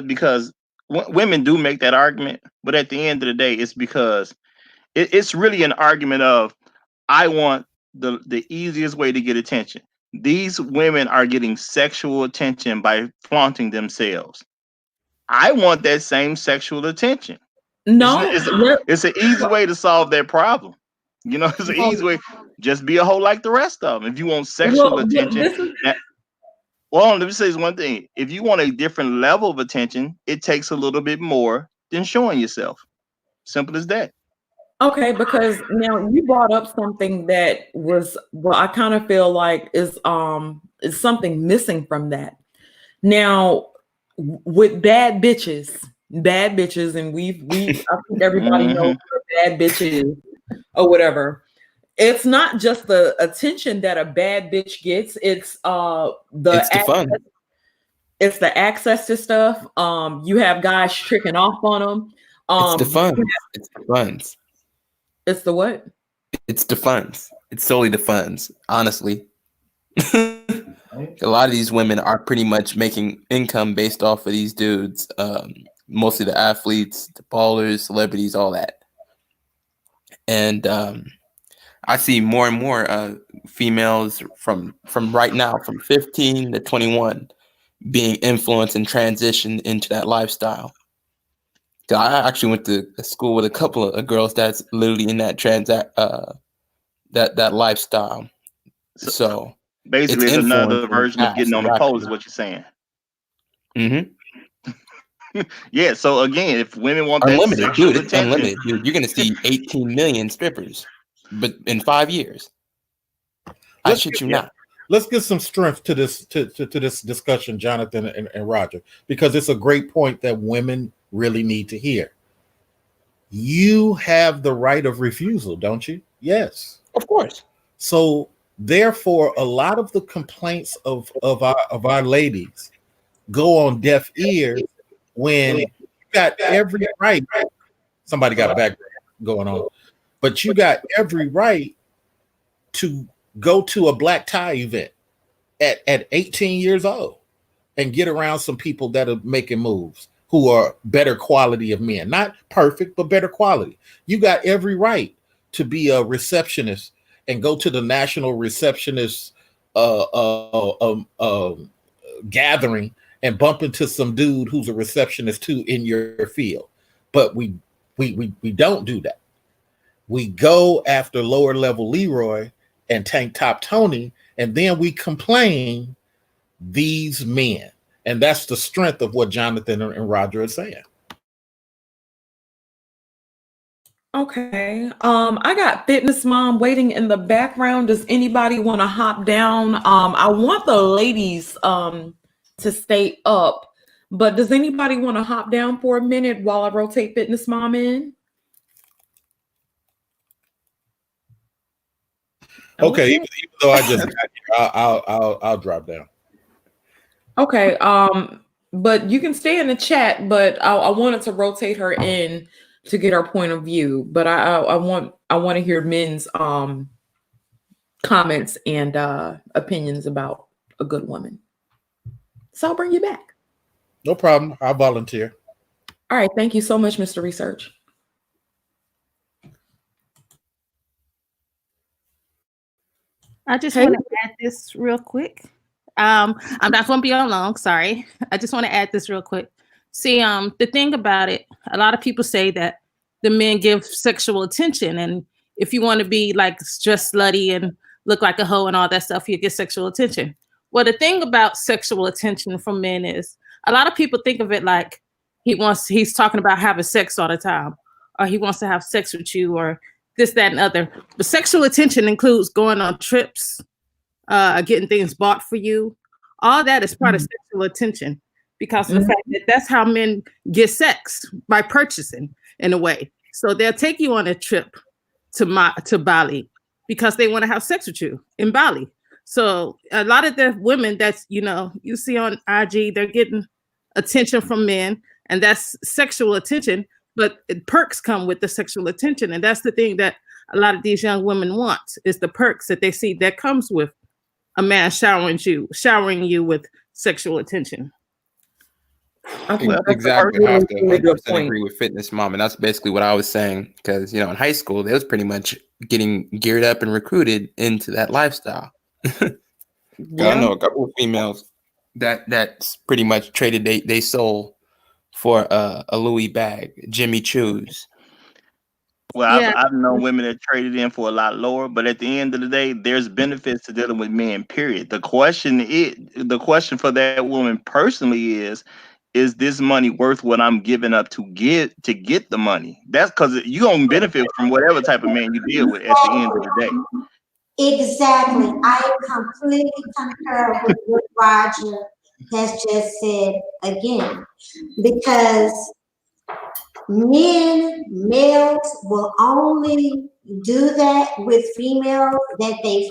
because women do make that argument, but at the end of the day, it's because it's really an argument of I want the easiest way to get attention. These women are getting sexual attention by flaunting themselves. I want that same sexual attention. No, it's an easy way to solve that problem. You know, it's an easy way. Just be a hoe like the rest of them. If you want sexual attention. Well, let me say this one thing. If you want a different level of attention, it takes a little bit more than showing yourself. Simple as that. Okay, because now you brought up something that was, well, I kind of feel like is something missing from that. Now, with bad bitches, and I think everybody knows what a bad bitch is or whatever. It's not just the attention that a bad bitch gets. It's fun. It's the access to stuff. You have guys tricking off on them. It's the funds. It's the funds. It's the what? It's the funds. It's solely the funds, honestly. A lot of these women are pretty much making income based off of these dudes. Mostly the athletes, the ballers, celebrities, all that. And I see more and more females from right now, from 15 to 21, being influenced and transitioned into that lifestyle. I actually went to school with a couple of girls that's literally in that that lifestyle. So basically, it's another version of getting on the pole, is what you're saying. Mm-hmm. Yeah. So again, if women want unlimited, that sexual dude, it's attention, unlimited, dude. You're gonna see 18 million strippers, but in 5 years. I shit you not. Let's get some strength to this this discussion, Jonathan and Roger, because it's a great point that women really need to hear. You have the right of refusal, don't you? Yes, of course. So therefore, a lot of the complaints of our ladies go on deaf ears when you got every right. Somebody got background going on, but you got every right to go to a black tie event at 18 years old and get around some people that are making moves, who are better quality of men. Not perfect, but better quality. You got every right to be a receptionist and go to the national receptionist gathering and bump into some dude who's a receptionist too in your field. But we don't do that. We go after lower level Leroy and tank top Tony, and then we complain these men. And that's the strength of what Jonathan and Roger are saying. Okay. I got Fitness Mom waiting in the background. Does anybody want to hop down? I want the ladies to stay up, but does anybody want to hop down for a minute while I rotate Fitness Mom in? Okay, even though I just got here, I'll drop down. Okay, but you can stay in the chat, but I wanted to rotate her in to get her point of view. But I want to hear men's comments and opinions about a good woman. So I'll bring you back. No problem. I'll volunteer. All right, thank you so much, Mr. Research. I just want to add this real quick. I'm not going to be on long. Sorry. I just want to add this real quick. See, the thing about it, a lot of people say that the men give sexual attention. And if you want to be like just slutty and look like a hoe and all that stuff, you get sexual attention. Well, the thing about sexual attention from men is a lot of people think of it like he's talking about having sex all the time. or he wants to have sex with you, or this, that, and other. But sexual attention includes going on trips, getting things bought for you. All that is part of sexual attention, because of the fact that that's how men get sex, by purchasing, in a way. So they'll take you on a trip to Bali because they want to have sex with you in Bali. So a lot of the women that's, you see on IG, they're getting attention from men, and that's sexual attention, but perks come with the sexual attention. And that's the thing that a lot of these young women want, is the perks that they see that comes with a man showering you with sexual attention. Exactly. I have to 100% agree with Fitness Mom. And that's basically what I was saying. Because, in high school, they was pretty much getting geared up and recruited into that lifestyle. I know a couple of females that's pretty much traded they soul for a Louis bag, Jimmy Choo's. Well, I've known women that traded in for a lot lower, but at the end of the day, there's benefits to dealing with men, period. The question for that woman personally is this money worth what I'm giving up to get the money? That's because you're going to benefit from whatever type of man you deal with at the end of the day. Exactly. I completely concur with what Roger has just said again, because males will only do that with females that they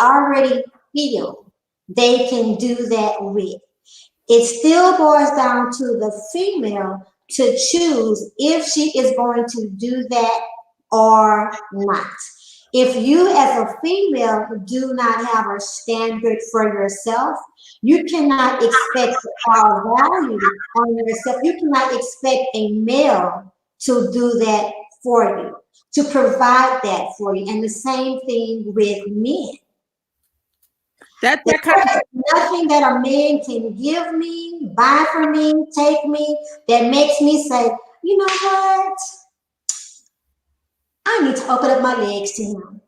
already feel they can do that with. It still boils down to the female to choose if she is going to do that or not. If you as a female do not have a standard for yourself, you cannot expect to call value on yourself. You cannot expect a male to do that for you, to provide that for you. And the same thing with men. There's nothing that a man can give me, buy for me, take me, that makes me say, you know what? I need to open up my legs to him.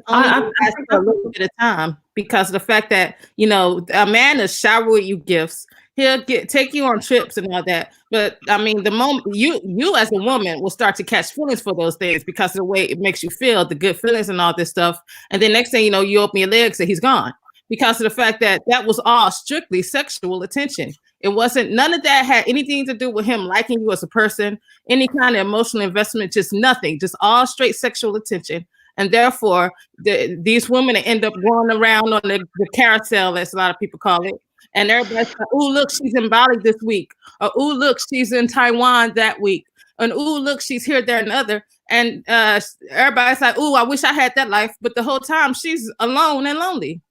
I a little bit of time, because of the fact that a man will shower with you gifts, he'll take you on trips and all that. But I mean, the moment you as a woman will start to catch feelings for those things because of the way it makes you feel, the good feelings and all this stuff. And then next thing you know, you open your legs and he's gone, because of the fact that was all strictly sexual attention. It wasn't, none of that had anything to do with him liking you as a person, any kind of emotional investment, just nothing, just all straight sexual attention. And therefore, these women end up going around on the carousel, as a lot of people call it. And everybody's like, oh, look, she's in Bali this week. Or, oh, look, she's in Taiwan that week. And, oh, look, she's here, there, and other. And everybody's like, oh, I wish I had that life. But the whole time, she's alone and lonely.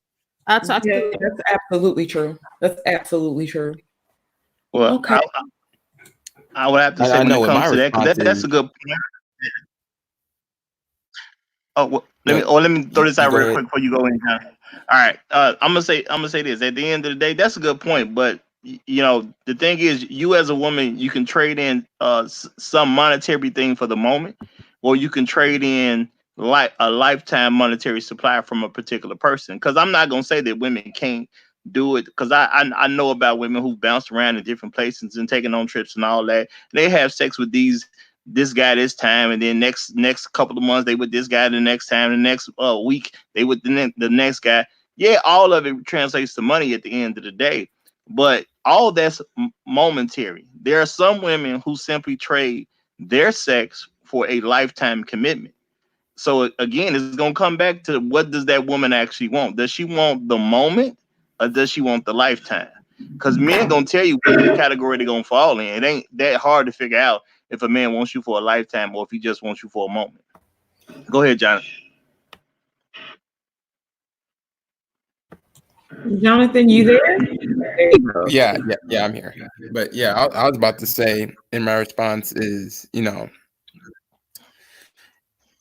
That's absolutely true. That's absolutely true. Well, okay. I would have to say when it comes to that, because that's a good point. Let me throw this out real quick before you go in, John. All right, I'm gonna say this. At the end of the day, that's a good point. But the thing is, you as a woman, you can trade in some monetary thing for the moment, or you can trade in like a lifetime monetary supply from a particular person. Because I'm not gonna say that women can't do it, because I know about women who bounced around in different places and taking on trips and all that. They have sex with this guy this time, and then next couple of months they with this guy, the next time, the next week they with the next guy. Yeah, all of it translates to money at the end of the day, but all that's momentary. There are some women who simply trade their sex for a lifetime commitment. So again, it's gonna come back to, what does that woman actually want? Does she want the moment, or does she want the lifetime? Because men gonna tell you what category they're gonna fall in. It ain't that hard to figure out if a man wants you for a lifetime or if he just wants you for a moment. Go ahead, Jonathan. Jonathan, you there? Yeah, I'm here. But yeah, I was about to say, in my response is,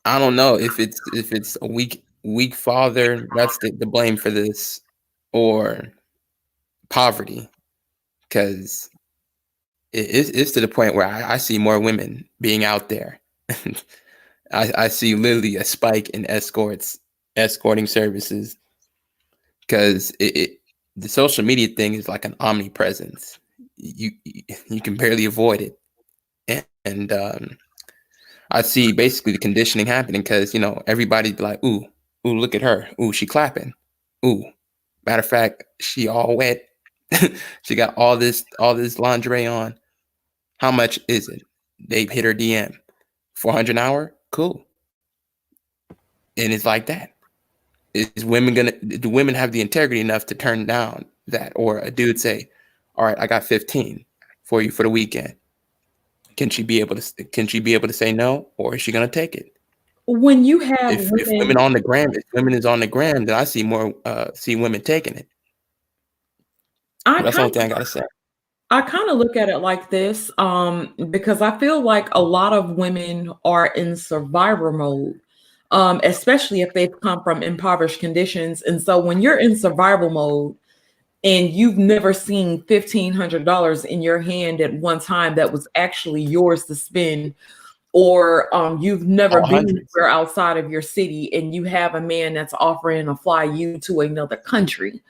I don't know if it's a weak father that's the blame for this, or poverty, because it's to the point where I see more women being out there. I see literally a spike in escorting services, because the social media thing is like an omnipresence. you can barely avoid it. And I see basically the conditioning happening because, you know, everybody's like, ooh, look at her. Ooh, she clapping. Ooh, matter of fact, she all wet. She got all this lingerie on. How much is it? They hit her DM. 400 an hour? Cool. And it's like that. Do women have the integrity enough to turn down that? Or a dude say, all right, I got 15 for you for the weekend. Can she be able to say no, or is she gonna take it? When you have If women, women on the gram, then I see more see women taking it. I That's the only kind thing I gotta say. I kind of look at it like this, because I feel like a lot of women are in survivor mode, especially if they've come from impoverished conditions. And so when you're in survival mode and you've never seen $1,500 in your hand at one time that was actually yours to spend, or you've never Oh, been hundreds. anywhere outside of your city and you have a man that's offering to fly you to another country.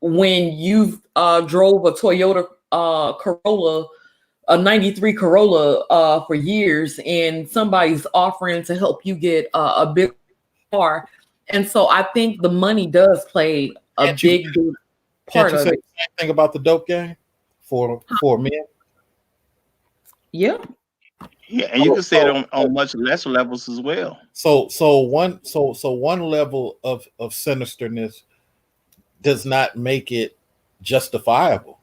When you've drove a Toyota Corolla, a 93 Corolla for years, and somebody's offering to help you get a big car. And so I think the money does play a big Can't part you of say it. the same thing about the dope game for men? Yeah. Yeah, and you can say it on much lesser levels as well. So one level of sinisterness does not make it justifiable.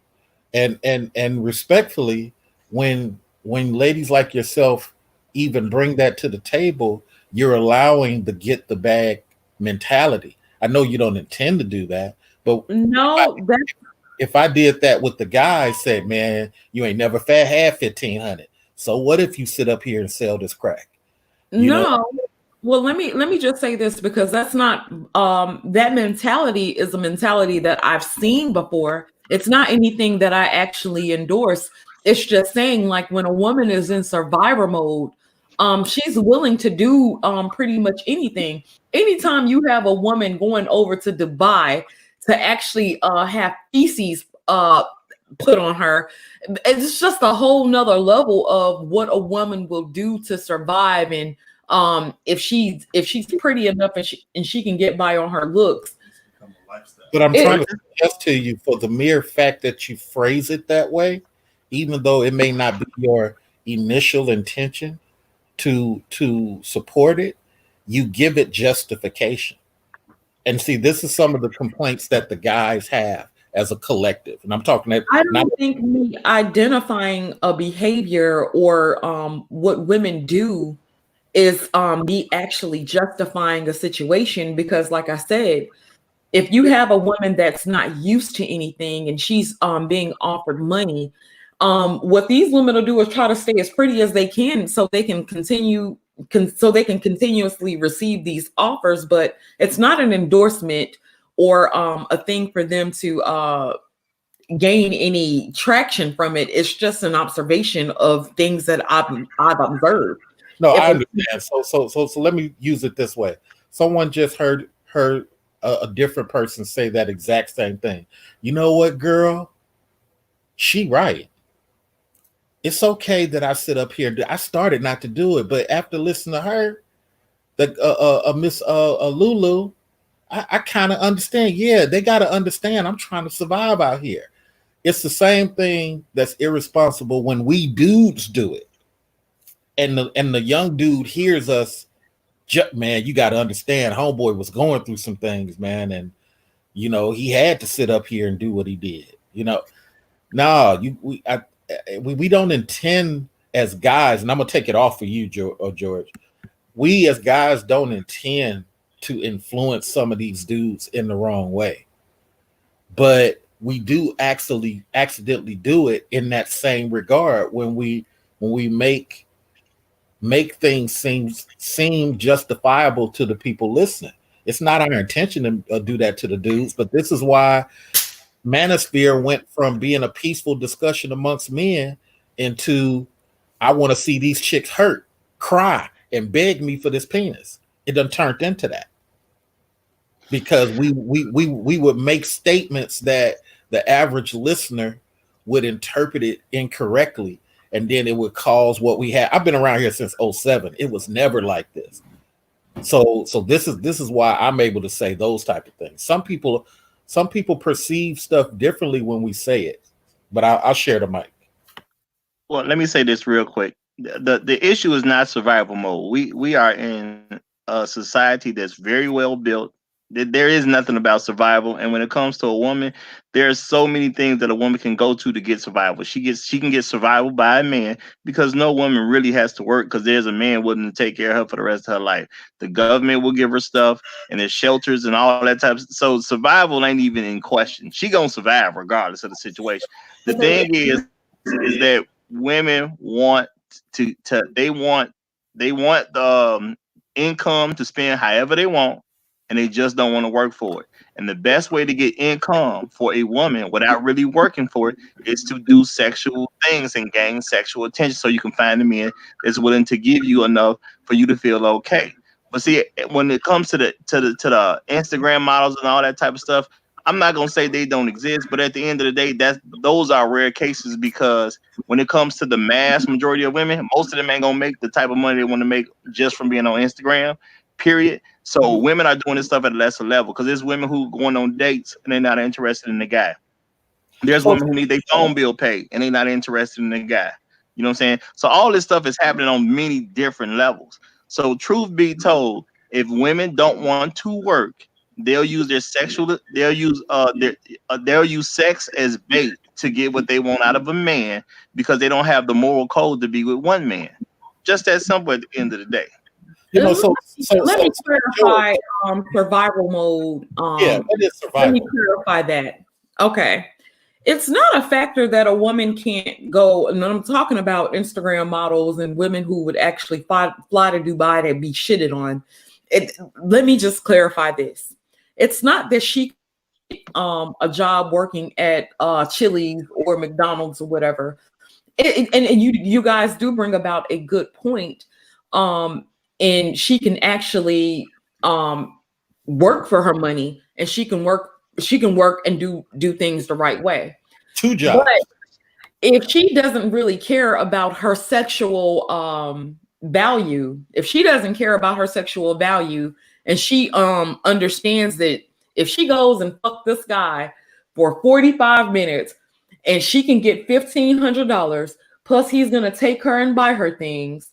And respectfully, when ladies like yourself even bring that to the table, you're allowing the get the bag mentality. I know you don't intend to do that, but No, if I did that with the guy, said, man, you ain't never had 1,500. So what if you sit up here and sell this crack? You know? no. Well, let me just say this, because that's not that mentality is a mentality that I've seen before. It's not anything that I actually endorse. It's just saying, like, when a woman is in survivor mode, she's willing to do pretty much anything. Anytime you have a woman going over to Dubai to actually have feces put on her, it's just a whole nother level of what a woman will do to survive. And if she's pretty enough and she can get by on her looks. But I'm trying to suggest to you, for the mere fact that you phrase it that way, even though it may not be your initial intention to support it, you give it justification. And see, this is some of the complaints that the guys have as a collective. And I'm talking that I don't think me identifying a behavior or what women do is me actually justifying a situation, because like I said, if you have a woman that's not used to anything and she's being offered money, what these women will do is try to stay as pretty as they can so they can continuously receive these offers. But it's not an endorsement or a thing for them to gain any traction from it. It's just an observation of things that I've observed. No, I understand. So let me use it this way. Someone just heard a different person say that exact same thing. You know what, girl? She right. It's okay that I sit up here. I started not to do it, but after listening to her, the Miss Lulu, I kind of understand. Yeah, they got to understand. I'm trying to survive out here. It's the same thing that's irresponsible when we dudes do it. And the young dude hears us, man, you got to understand, homeboy was going through some things, man. And, you know, he had to sit up here and do what he did. You know, we don't intend as guys, and I'm going to take it off for you, George. We as guys don't intend to influence some of these dudes in the wrong way. But we do actually accidentally do it in that same regard when we make things seem justifiable to the people listening. It's not our intention to do that to the dudes, but this is why Manosphere went from being a peaceful discussion amongst men into, I want to see these chicks hurt, cry, and beg me for this penis. It done turned into that because we would make statements that the average listener would interpret it incorrectly, and then it would cause what we had. I've been around here since '07. It was never like this. So this is why I'm able to say those type of things. Some people perceive stuff differently when we say it, but I'll share the mic. Well, let me say this real quick. The issue is not survival mode. We are in a society that's very well built. There is nothing about survival, and when it comes to a woman, there's so many things that a woman can go to get survival. She can get survival by a man, because no woman really has to work, because there's a man willing to take care of her for the rest of her life. The government will give her stuff, and there's shelters and all that type of, so survival ain't even in question. She gonna survive regardless of the situation. The thing is that women want they want the income to spend however they want, and they just don't want to work for it. And the best way to get income for a woman without really working for it is to do sexual things and gain sexual attention, so you can find a man that's willing to give you enough for you to feel okay. But see, when it comes to the Instagram models and all that type of stuff, I'm not gonna say they don't exist, but at the end of the day, those are rare cases, because when it comes to the mass majority of women, most of them ain't gonna make the type of money they want to make just from being on Instagram, period. So women are doing this stuff at a lesser level, because there's women who going on dates and they're not interested in the guy. There's women who need their phone bill paid and they're not interested in the guy. You know what I'm saying? So all this stuff is happening on many different levels. So truth be told, if women don't want to work, they'll use they'll use sex as bait to get what they want out of a man, because they don't have the moral code to be with one man. Just that simple at the end of the day. Let me clarify survival mode. What is survival? Let me clarify that. Okay. It's not a factor that a woman can't go, and I'm talking about Instagram models and women who would actually fly to Dubai to be shitted on. Let me just clarify this. It's not that she a job working at Chili's or McDonald's or whatever. And you guys do bring about a good point. And she can actually work for her money, and she can work and do things the right way. 2 jobs. But if she doesn't really care about her sexual value, if she doesn't care about her sexual value, and she understands that if she goes and fuck this guy for 45 minutes and she can get $1,500, plus he's gonna take her and buy her things,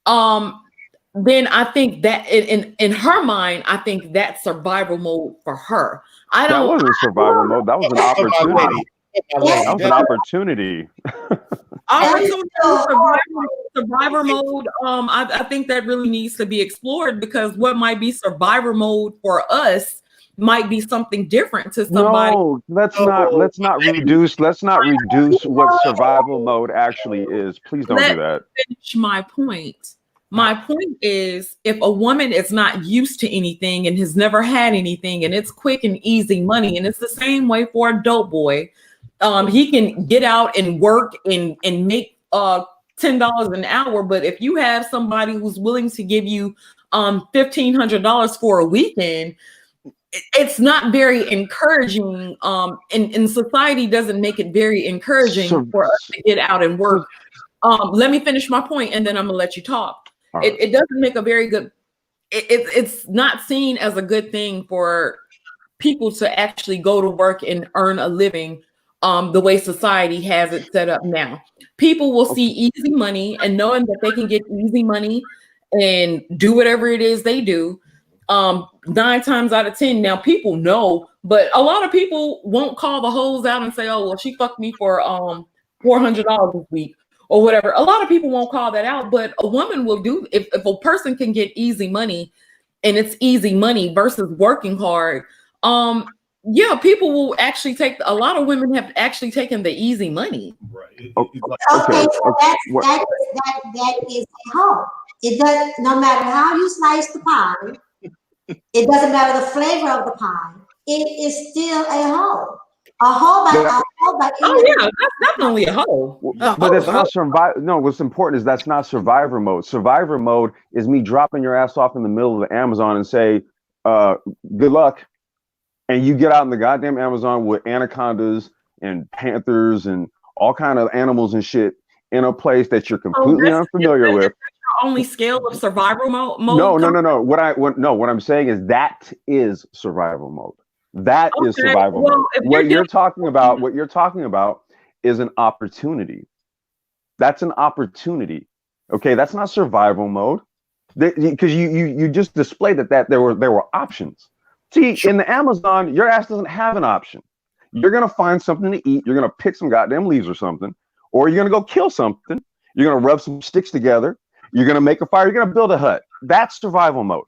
then I think that in her mind, I think that's survival mode for her. That wasn't survival mode. That was an opportunity. That was an opportunity. Survivor mode. I think that really needs to be explored, because what might be survivor mode for us might be something different to somebody. No, let's not reduce what survival mode actually is. Please don't do that. Finish my point. My point is, if a woman is not used to anything and has never had anything, and it's quick and easy money, and it's the same way for a dope boy, he can get out and work and make $10 an hour. But if you have somebody who's willing to give you $1,500 for a weekend, it's not very encouraging. And society doesn't make it very encouraging for us to get out and work. Let me finish my point, and then I'm gonna let you talk. It doesn't make a very good. It's not seen as a good thing for people to actually go to work and earn a living. The way society has it set up now, people will see easy money, and knowing that they can get easy money and do whatever it is they do. 9 times out of 10, now people know, but a lot of people won't call the hoes out and say, "Oh, well, she fucked me for $400 this week," or whatever. A lot of people won't call that out, but a woman will do. If a person can get easy money, and it's easy money versus working hard, yeah, people will actually take. A lot of women have actually taken the easy money. Right. Okay, so that is a hoe. It does, no matter how you slice the pie, it doesn't matter the flavor of the pie. It is still a hoe. A hoe by oh yeah, that's definitely a hoe. But it's not survival. No, what's important is that's not survivor mode. Survivor mode is me dropping your ass off in the middle of the Amazon and say, good luck. And you get out in the goddamn Amazon with anacondas and panthers and all kind of animals and shit in a place that you're Oh, completely unfamiliar with. Is that your only scale of survival mode? No. What I'm saying is that is survival mode. That is survival mode. What you're talking about is an opportunity. That's an opportunity. Okay, that's not survival mode. Because you just displayed that there were options. See, in the Amazon, your ass doesn't have an option. You're gonna find something to eat. You're gonna pick some goddamn leaves or something, or you're gonna go kill something. You're gonna rub some sticks together. You're gonna make a fire. You're gonna build a hut. That's survival mode,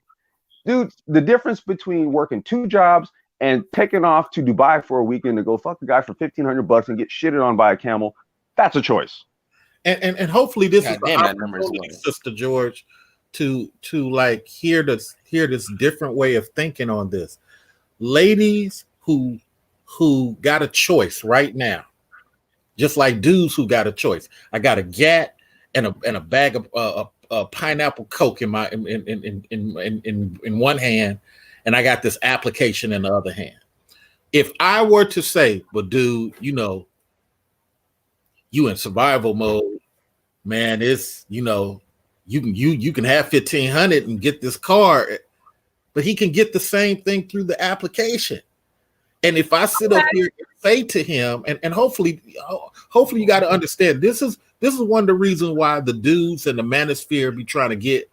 dude. The difference between working 2 jobs and taking off to Dubai for a weekend to go fuck a guy for $1,500 and get shitted on by a camel, that's a choice. And hopefully this is the opportunity, Sister George, to like hear this different way of thinking on this. Ladies who got a choice right now, just like dudes who got a choice. I got a gat and a bag of pineapple Coke in my in one hand, and I got this application in the other hand. If I were to say, but dude, you know, you in survival mode, man, it's, you know, you can have 1,500 and get this car, but he can get the same thing through the application. And if I sit up here and say to him, and hopefully you got to understand, this is one of the reasons why the dudes in the manosphere be trying to get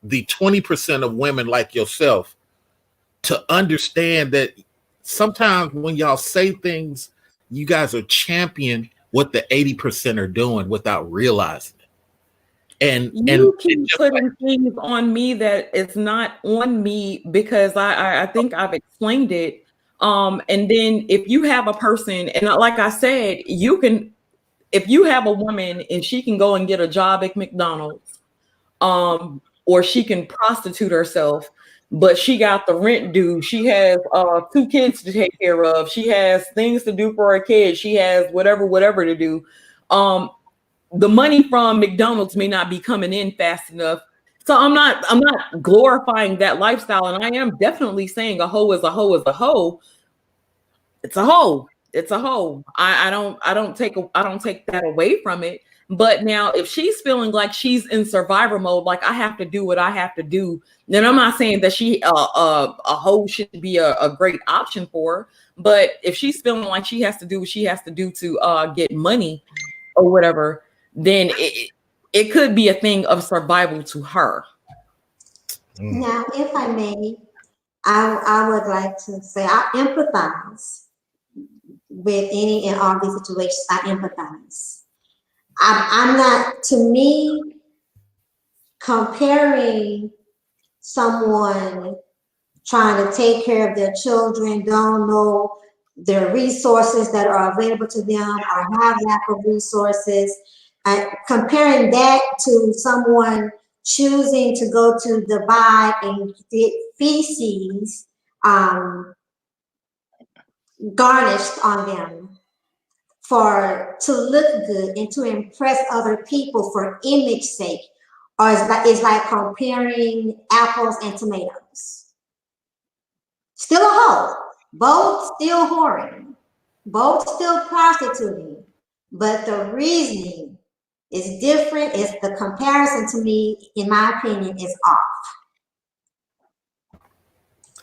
the 20% of women like yourself to understand that sometimes when y'all say things, you guys are champion what the 80% are doing without realizing it. And you keep putting things on me that it's not on me, because I think I've explained it. And then if you have a person, and like I said, you can, if you have a woman and she can go and get a job at McDonald's, or she can prostitute herself, but she got the rent due, she has 2 kids to take care of, she has things to do for her kids, she has whatever to do. The money from McDonald's may not be coming in fast enough. So I'm not glorifying that lifestyle, and I am definitely saying a hoe is a hoe is a hoe. It's a hoe. It's a hoe. I don't take that away from it. But now, if she's feeling like she's in survivor mode, like I have to do what I have to do, then I'm not saying that she a hoe should be a great option for her. But if she's feeling like she has to do what she has to do to get money or whatever, then it could be a thing of survival to her. Now, if I may, I would like to say I empathize with any and all these situations. I empathize. I'm not, to me, comparing someone trying to take care of their children, don't know their resources that are available to them or have lack of resources, comparing that to someone choosing to go to Dubai and get feces garnished on them to look good and to impress other people for image sake, or it's like comparing apples and tomatoes. Still a hoe, both still whoring, both still prostituting, but the reasoning is different. Is the comparison, to me, in my opinion, is off.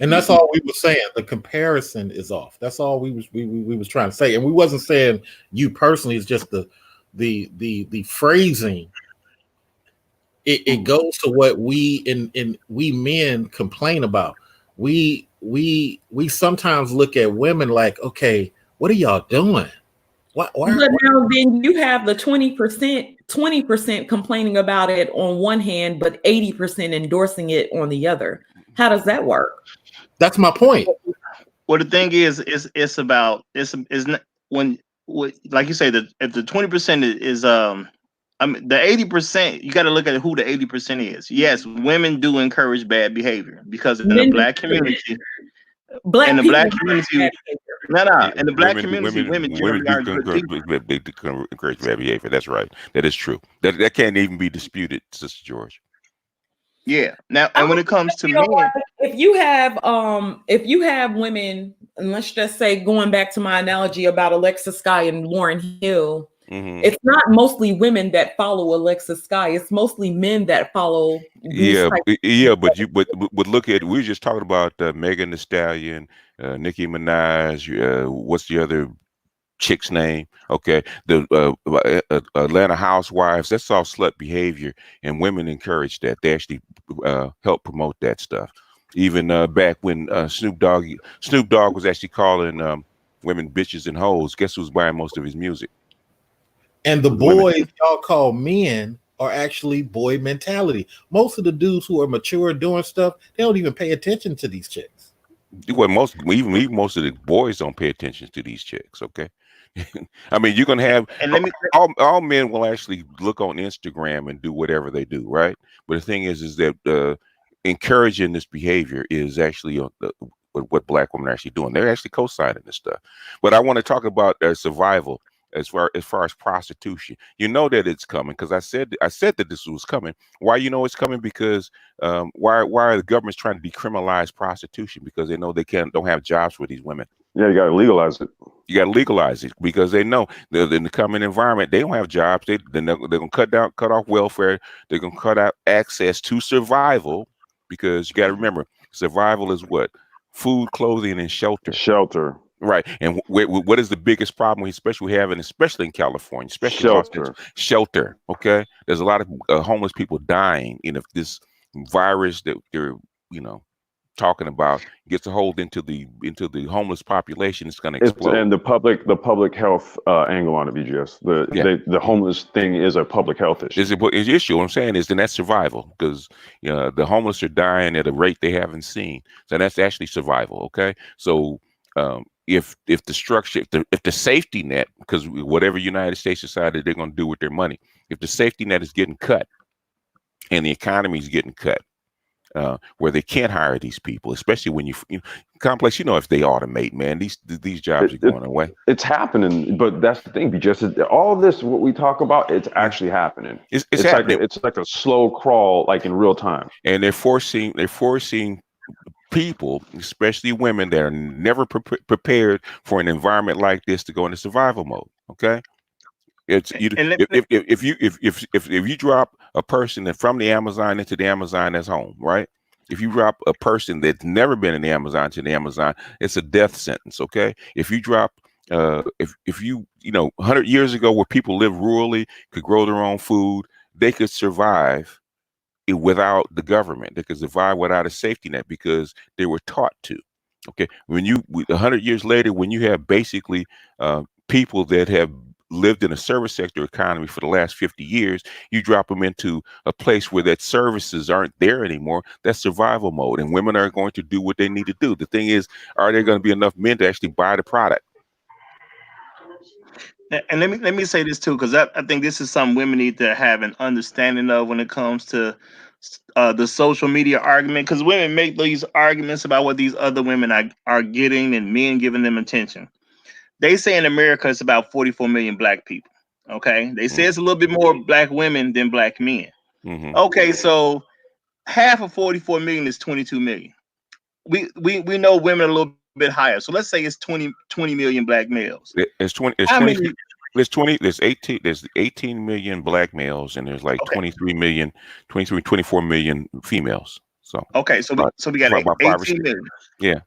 And that's all we were saying. The comparison is off. That's all we was trying to say. And we wasn't saying you personally. It's just the phrasing. It goes to what we men complain about. We sometimes look at women like, okay, what are y'all doing? But now then you have the 20% complaining about it on one hand, but 80% endorsing it on the other. How does that work? That's my point. Well, the thing is not when like you say, that if the 20% is I mean the 80%, you got to look at who the 80% is. Yes, women do encourage bad behavior, because in the black community, in the black community, women generally are good people. Encourage bad behavior. That's right. That is true. That can't even be disputed, Sister George. Yeah. Now, and when it comes to men, if you have women, and let's just say, going back to my analogy about Alexa Sky and Lauryn Hill, it's not mostly women that follow Alexa Sky. It's mostly men that follow these types. But look at, we were just talking about Megan Thee Stallion, Nicki Minaj. What's the other chick's name? Okay, the Atlanta Housewives. That's all slut behavior, and women encourage that. They actually help promote that stuff. Even back when Snoop Dogg was actually calling women bitches and hoes. Guess who's buying most of his music? And the boys y'all call men are actually boy mentality. Most of the dudes who are mature doing stuff, they don't even pay attention to these chicks. Well, even most of the boys don't pay attention to these chicks. Okay. I mean, you're gonna have, and all men will actually look on Instagram and do whatever they do, right? But the thing is that encouraging this behavior is actually what Black women are actually doing. They're actually co-signing this stuff. But I want to talk about survival as far as prostitution. You know that it's coming, because I said that this was coming. Why you know it's coming? Because why are the governments trying to decriminalize prostitution? Because they know they don't have jobs for these women. Yeah, you got to legalize it. You got to legalize it, because they know that in the coming environment, they don't have jobs. They're going to cut off welfare. They're going to cut out access to survival, because you got to remember, survival is what? Food, clothing, and shelter. Shelter. Right. And what is the biggest problem especially in California, especially shelter. Shelter. Okay. There's a lot of homeless people dying. And if this virus that they're, talking about gets a hold into the homeless population, it's going to explode. And the public health angle on it, BGS. The homeless thing is a public health issue. It's an issue. What I'm saying is, then that's survival, because the homeless are dying at a rate they haven't seen. So that's actually survival. Okay. So if the structure, if the safety net, because whatever United States decided they're going to do with their money, if the safety net is getting cut and the economy is getting cut, where they can't hire these people, especially when complex, if they automate, man, these jobs are going away. It's happening, but that's the thing, just all of this, what we talk about, it's actually happening. It's happening. It's like a slow crawl, like in real time. And they're forcing people, especially women that are never prepared for an environment like this, to go into survival mode. Okay. It's if you drop a person from the Amazon into the Amazon that's home, right? If you drop a person that's never been in the Amazon to the Amazon, it's a death sentence. Okay. If you drop, if you 100 years ago, where people lived rurally, could grow their own food, they could survive without the government. They could survive without a safety net, because they were taught to. Okay. 100 years later, when you have basically people that have lived in a service sector economy for the last 50 years, you drop them into a place where that services aren't there anymore. That's survival mode, and women are going to do what they need to do. The thing is, are there going to be enough men to actually buy the product? And let me say this too, because I think this is something women need to have an understanding of when it comes to the social media argument, because women make these arguments about what these other women are getting and men giving them attention. They say in America it's about 44 million Black people. Okay. They say it's a little bit more Black women than Black men. Okay. So half of 44 million is 22 million. We know women are a little bit higher. So let's say it's 20 million Black males. There's 18 million Black males, and there's like 24 million females. So okay, so we got 18 million. Yeah.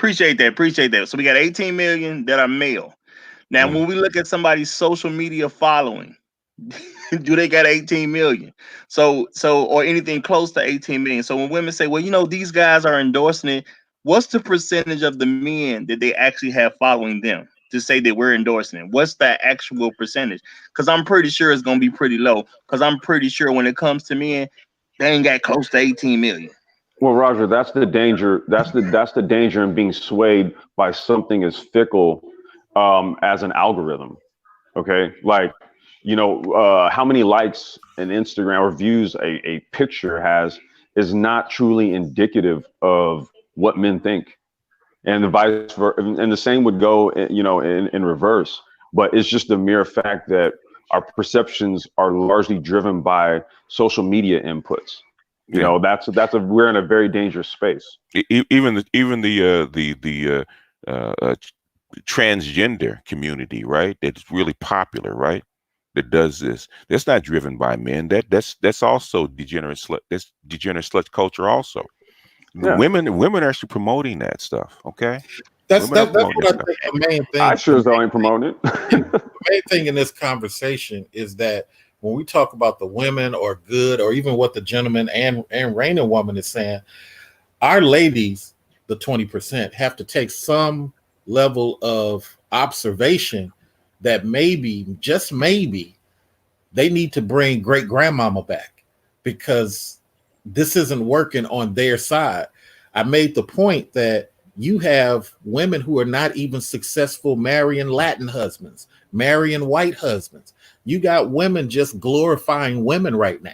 Appreciate that. So we got 18 million that are male. Now, when we look at somebody's social media following, do they got 18 million? So or anything close to 18 million. So when women say, well, these guys are endorsing it, what's the percentage of the men that they actually have following them to say that we're endorsing it? What's that actual percentage? Because I'm pretty sure it's going to be pretty low, because I'm pretty sure when it comes to men, they ain't got close to 18 million. Well, Roger, that's the danger. That's the danger in being swayed by something as fickle as an algorithm. Okay, like how many likes an Instagram or views a picture has is not truly indicative of what men think, and the vice versa, and the same would go in reverse. But it's just the mere fact that our perceptions are largely driven by social media inputs. You know, we're in a very dangerous space. Even the transgender community, right? That's really popular, right? That does this. That's not driven by men. That's also degenerate slut. That's degenerate slut culture also. Yeah. Women are actually promoting that stuff. Okay. That's what I think the main thing. I sure as hell ain't promoting it. The main thing in this conversation is that when we talk about the women or good, or even what the gentleman and Raina woman is saying, our ladies, the 20%, have to take some level of observation that maybe, just maybe, they need to bring great grandmama back, because this isn't working on their side. I made the point that you have women who are not even successful marrying Latin husbands, marrying white husbands. You got women just glorifying women right now.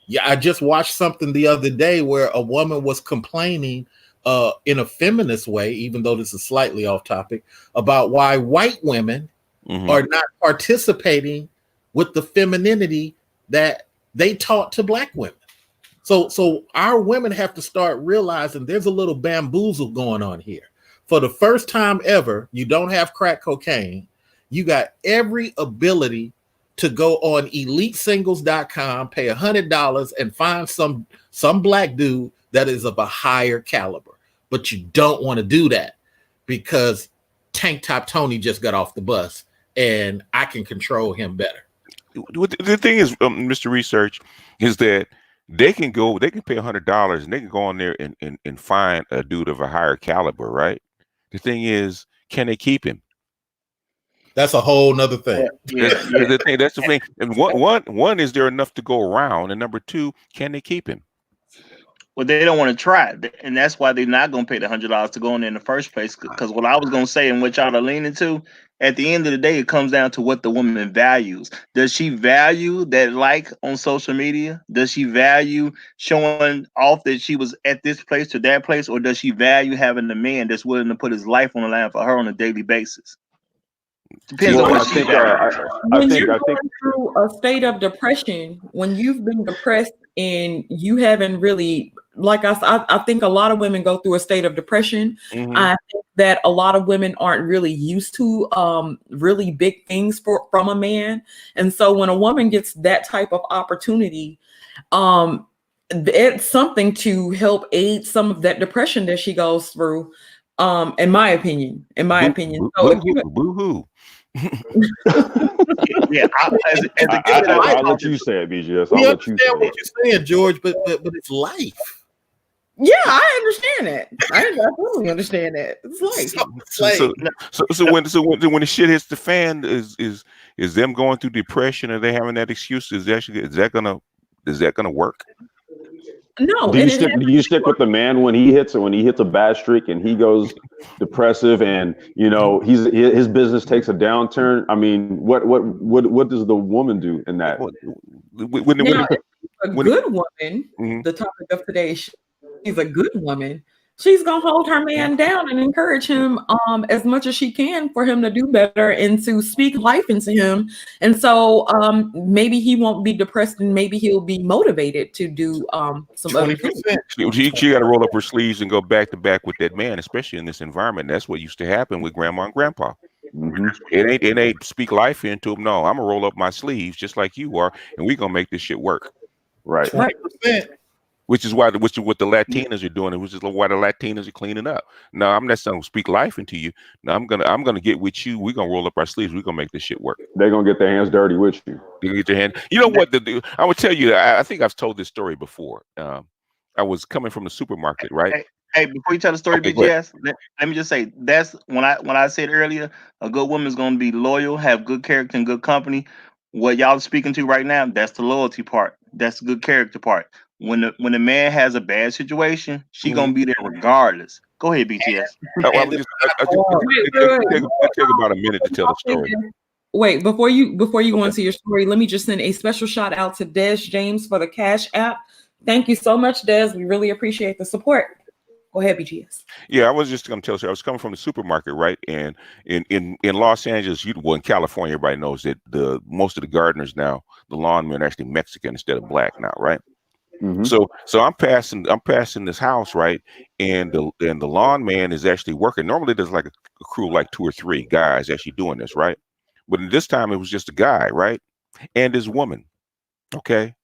Yeah, I just watched something the other day where a woman was complaining in a feminist way, even though this is slightly off topic, about why white women are not participating with the femininity that they taught to black women. So our women have to start realizing there's a little bamboozle going on here. For the first time ever, you don't have crack cocaine. You got every ability to go on elitesingles.com, pay $100 and find some black dude that is of a higher caliber. But you don't want to do that because Tank Top Tony just got off the bus and I can control him better. The thing is, Mr. Research, is that they can pay $100 and they can go on there and find a dude of a higher caliber, right? The thing is, can they keep him? That's a whole nother thing. That's the thing. And one, is there enough to go around? And number two, can they keep him? Well, they don't want to try it, and that's why they're not going to pay the $100 to go in there in the first place. Because what I was going to say and what y'all are leaning to, at the end of the day, it comes down to what the woman values. Does she value that like on social media? Does she value showing off that she was at this place to that place? Or does she value having a man that's willing to put his life on the line for her on a daily basis? Depends on what she values. When you're going through a state of depression, when you've been depressed and you haven't really, like I think a lot of women go through a state of depression. I think that a lot of women aren't really used to really big things from a man. And so when a woman gets that type of opportunity, it's something to help aid some of that depression that she goes through. In my opinion. So boo-hoo. Yeah, I'll let you say it, BGS. We understand what you're saying, George, but it's life. Yeah, I understand that. I totally understand that. It's life. So when the shit hits the fan, is them going through depression, or they having that excuse? Is that gonna work? No. Do you stick with the man when he hits a bad streak and he goes depressive and his business takes a downturn? I mean, what does the woman do in that? A good woman, the topic of today, she's a good woman. She's gonna hold her man down and encourage him as much as she can for him to do better and to speak life into him. And so maybe he won't be depressed and maybe he'll be motivated to do some other things. She got to roll up her sleeves and go back to back with that man, especially in this environment. That's what used to happen with grandma and grandpa. It ain't speak life into him. No, I'm gonna roll up my sleeves just like you are, and we're gonna make this shit work. Right. 20%. Which is what the Latinas are doing, and which is why the Latinas are cleaning up. No, I'm not saying speak life into you. No, I'm gonna get with you. We're gonna roll up our sleeves. We're gonna make this shit work. They're gonna get their hands dirty with you. You get your hand. You know what? I would tell you. I think I've told this story before. I was coming from the supermarket, right? Hey, before you tell the story, BGS, let me just say that's when I said earlier, a good woman's gonna be loyal, have good character and good company. What y'all are speaking to right now, that's the loyalty part. That's the good character part. When the man has a bad situation, she gonna be there regardless. Go ahead, BTS. I'll take about a minute to tell the story. Wait, before you go into your story, let me just send a special shout out to Des James for the Cash App. Thank you so much, Des. We really appreciate the support. Go ahead, BGS. Yeah, I was just going to tell you, I was coming from the supermarket, right? And in Los Angeles, in California, everybody knows that most of the gardeners now, the lawnmen are actually Mexican instead of black now, right? Mm-hmm. So I'm passing this house, right? And the lawn man is actually working. Normally there's like a crew of like 2 or 3 guys actually doing this, right? But this time it was just a guy, right? And his woman. Okay.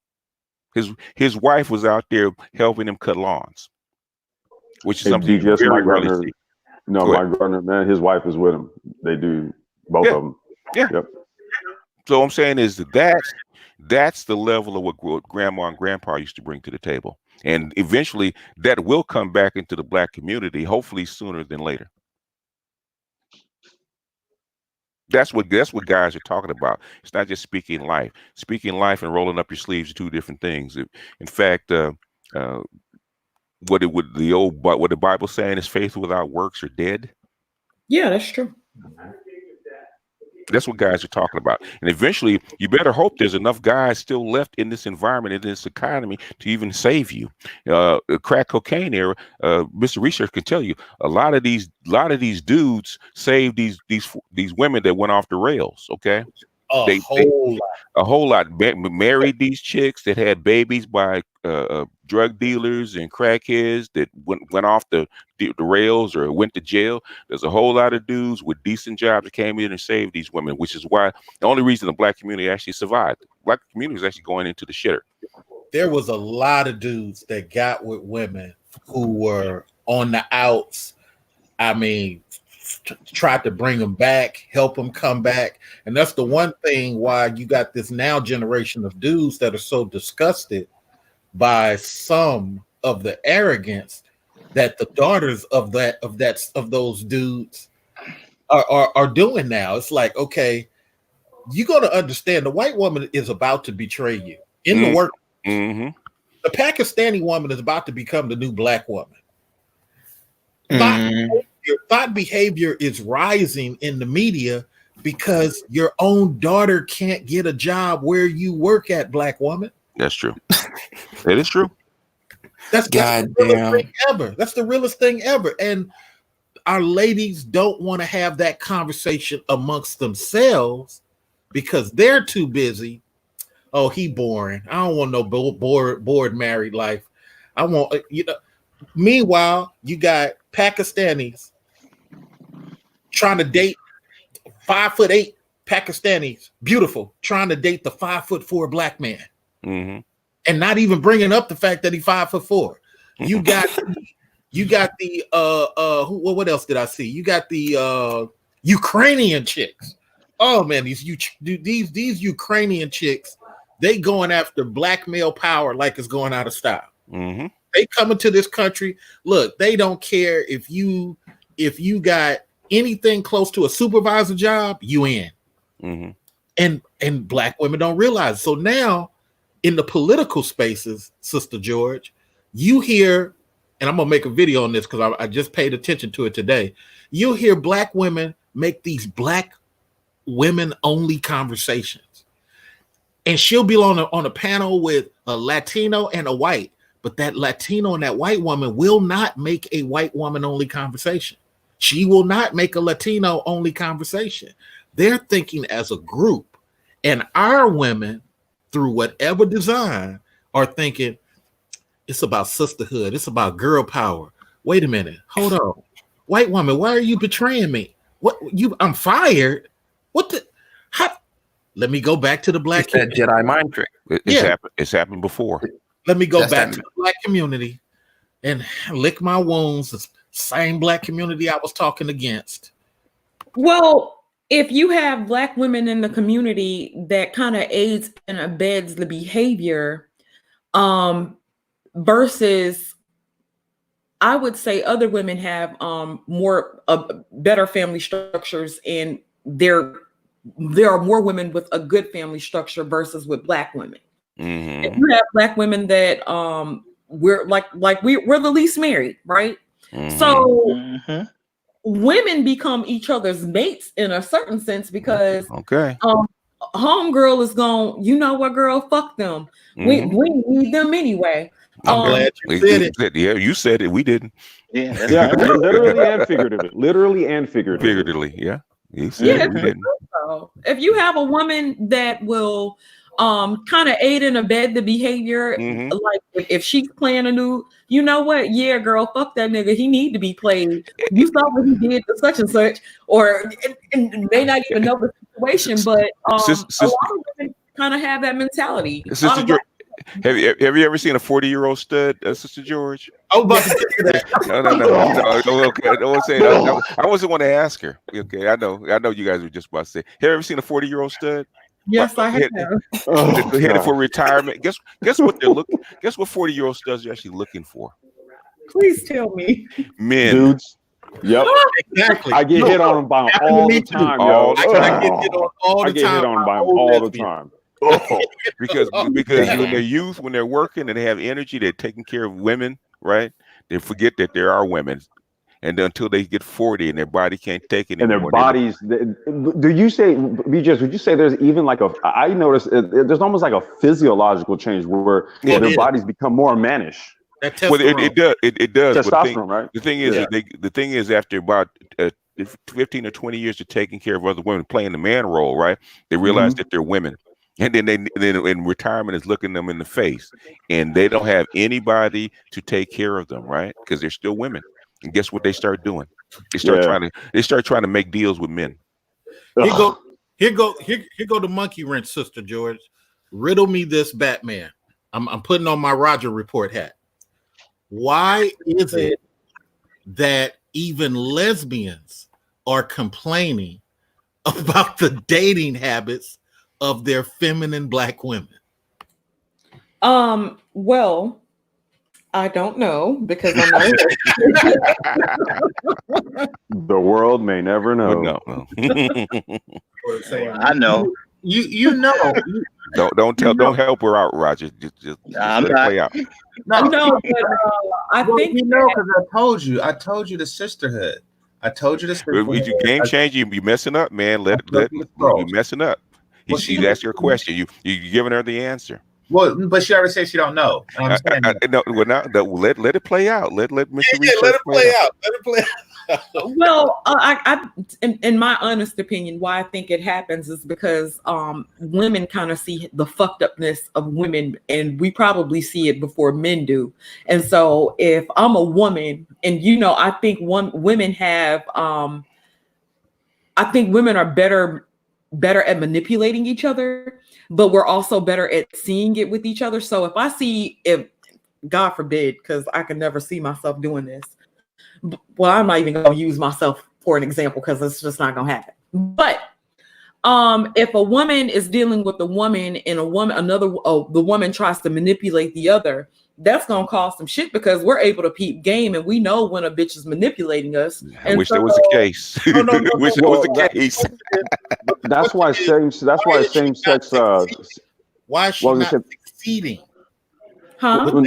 His wife was out there helping him cut lawns, which is something you DJS very Mike rarely Gardner. see. No, Mike Gardner, man, his wife is with him. They do both of them. Yeah. Yep. So I'm saying is that's the level of what grandma and grandpa used to bring to the table. And eventually that will come back into the Black community, hopefully sooner than later. That's what guys are talking about. It's not just speaking life. Speaking life and rolling up your sleeves are 2 different things. In fact, what the Bible saying is faith without works are dead. Yeah, that's true. That's what guys are talking about. And eventually, you better hope there's enough guys still left in this environment, in this economy, to even save you. Crack cocaine era, Mr. Research can tell you, a lot of these dudes saved these women that went off the rails. Okay, A whole lot. Married these chicks that had babies by drug dealers and crackheads that went off the rails or went to jail. There's a whole lot of dudes with decent jobs that came in and saved these women, which is why the only reason the Black community actually survived. The Black community was actually going into the shitter. There was a lot of dudes that got with women who were on the outs. I mean, tried to bring them back, help them come back. And that's the one thing why you got this now generation of dudes that are so disgusted by some of the arrogance that the daughters of those dudes are doing now. It's like, okay, you got to understand the white woman is about to betray you in the work. Mm-hmm. The Pakistani woman is about to become the new Black woman. Thought behavior is rising in the media because your own daughter can't get a job where you work at, Black woman. That's true. It is true. That's the realest thing ever. That's the realest thing ever. And our ladies don't want to have that conversation amongst themselves because they're too busy. Oh, he boring. I don't want no bored married life. I want, meanwhile, you got Pakistanis trying to date 5'8" Pakistanis, beautiful, trying to date the 5'4" Black man. Mm-hmm. And not even bringing up the fact that he's 5'4". You got the what else did I see? You got the Ukrainian chicks. Oh man, these Ukrainian chicks, they going after Black male power like it's going out of style. Mm-hmm. They coming to this country. Look, they don't care if you got anything close to a supervisor job, you in. Mm-hmm. And Black women don't realize. So now in the political spaces, Sister George, you hear, and I'm gonna make a video on this because I just paid attention to it today. You'll hear Black women make these Black women only conversations, and she'll be on a panel with a Latino and a white, but that Latino and that white woman will not make a white woman only conversation. She will not make a Latino only conversation. They're thinking as a group, and our women, through whatever design, are thinking it's about sisterhood. It's about girl power. Wait a minute. Hold on. White woman, why are you betraying me? I'm fired. What the? How? Let me go back to the Black community. That Jedi mind trick. It's happened before. Let me go back to the Black community and lick my wounds. The same Black community I was talking against. Well, if you have Black women in the community that kind of aids and abets the behavior, versus, I would say other women have better family structures, and there are more women with a good family structure versus with Black women. Mm-hmm. If you have Black women that we're we're the least married, right? Mm-hmm. So women become each other's mates in a certain sense because homegirl is going, you know what, girl, fuck them. Mm-hmm. we need them anyway. I'm glad you said it. Yeah, you said it. We didn't. Yeah, literally and figuratively. Literally and figuratively. Yeah. You said it. We didn't. If you have a woman that will kind of aid and abet the behavior. Like if she's playing a new, you know what? Yeah, girl, fuck that nigga. He need to be played. You saw what he did to such and such, or and may not even know the situation, but a lot of women kind of have that mentality. Sister George, have you ever seen a 40-year-old stud, Sister George? Oh, but no. Okay, I don't say that. I wasn't want to ask her. Okay, I know you guys were just about to say. Have you ever seen a 40-year-old stud? Yes, I have. Headed for retirement. Guess what they're looking. Guess what 40-year-old studs are actually looking for? Please tell me. Men. Dudes. Yep. Exactly. I get hit on by them all the time, yo. I get hit on all the time. I get hit on by them all the time. Because when they're youth, when they're working and they have energy, they're taking care of women, right? They forget that there are women, and until they get 40 and their body can't take it anymore. And their bodies. Would you say there's even like I noticed there's almost like a physiological change where their bodies become more mannish. Well, it does. Testosterone, right? The thing is, the thing is, after about 15 or 20 years of taking care of other women, playing the man role, right? They realize that they're women. And then in retirement is looking them in the face, and they don't have anybody to take care of them, right? Because they're still women. And guess what they start doing? They start trying to make deals with men. Here go the monkey wrench, Sister George. Riddle me this, Batman. I'm putting on my Roger Report hat. Why is it that even lesbians are complaining about the dating habits of their feminine black women? Well, I don't know because I'm not. The world may never know. No. I know. You know. Don't help her out, Roger. Just let it play out. No, but I think you know because I told you the sisterhood. I told you the sisterhood. If you game changer, you be messing up, man. Let you messing up. She's asking her a question. You giving her the answer. Well, but she already said she don't know. Let it play out. Let Mr. Let it play out. Let it play out. Well, I in my honest opinion, why I think it happens is because women kind of see the fucked upness of women, and we probably see it before men do. And so, if I'm a woman, and I think women have, I think women are better at manipulating each other, but we're also better at seeing it with each other. So if God forbid, because I can never see myself doing this. Well, I'm not even going to use myself for an example because it's just not going to happen. But if a woman is dealing with a woman and the woman tries to manipulate the other, that's going to cause some shit because we're able to peep game and we know when a bitch is manipulating us. I wish that was the case. Wish that was the case. That's why same sex. Why is she not succeeding? Huh?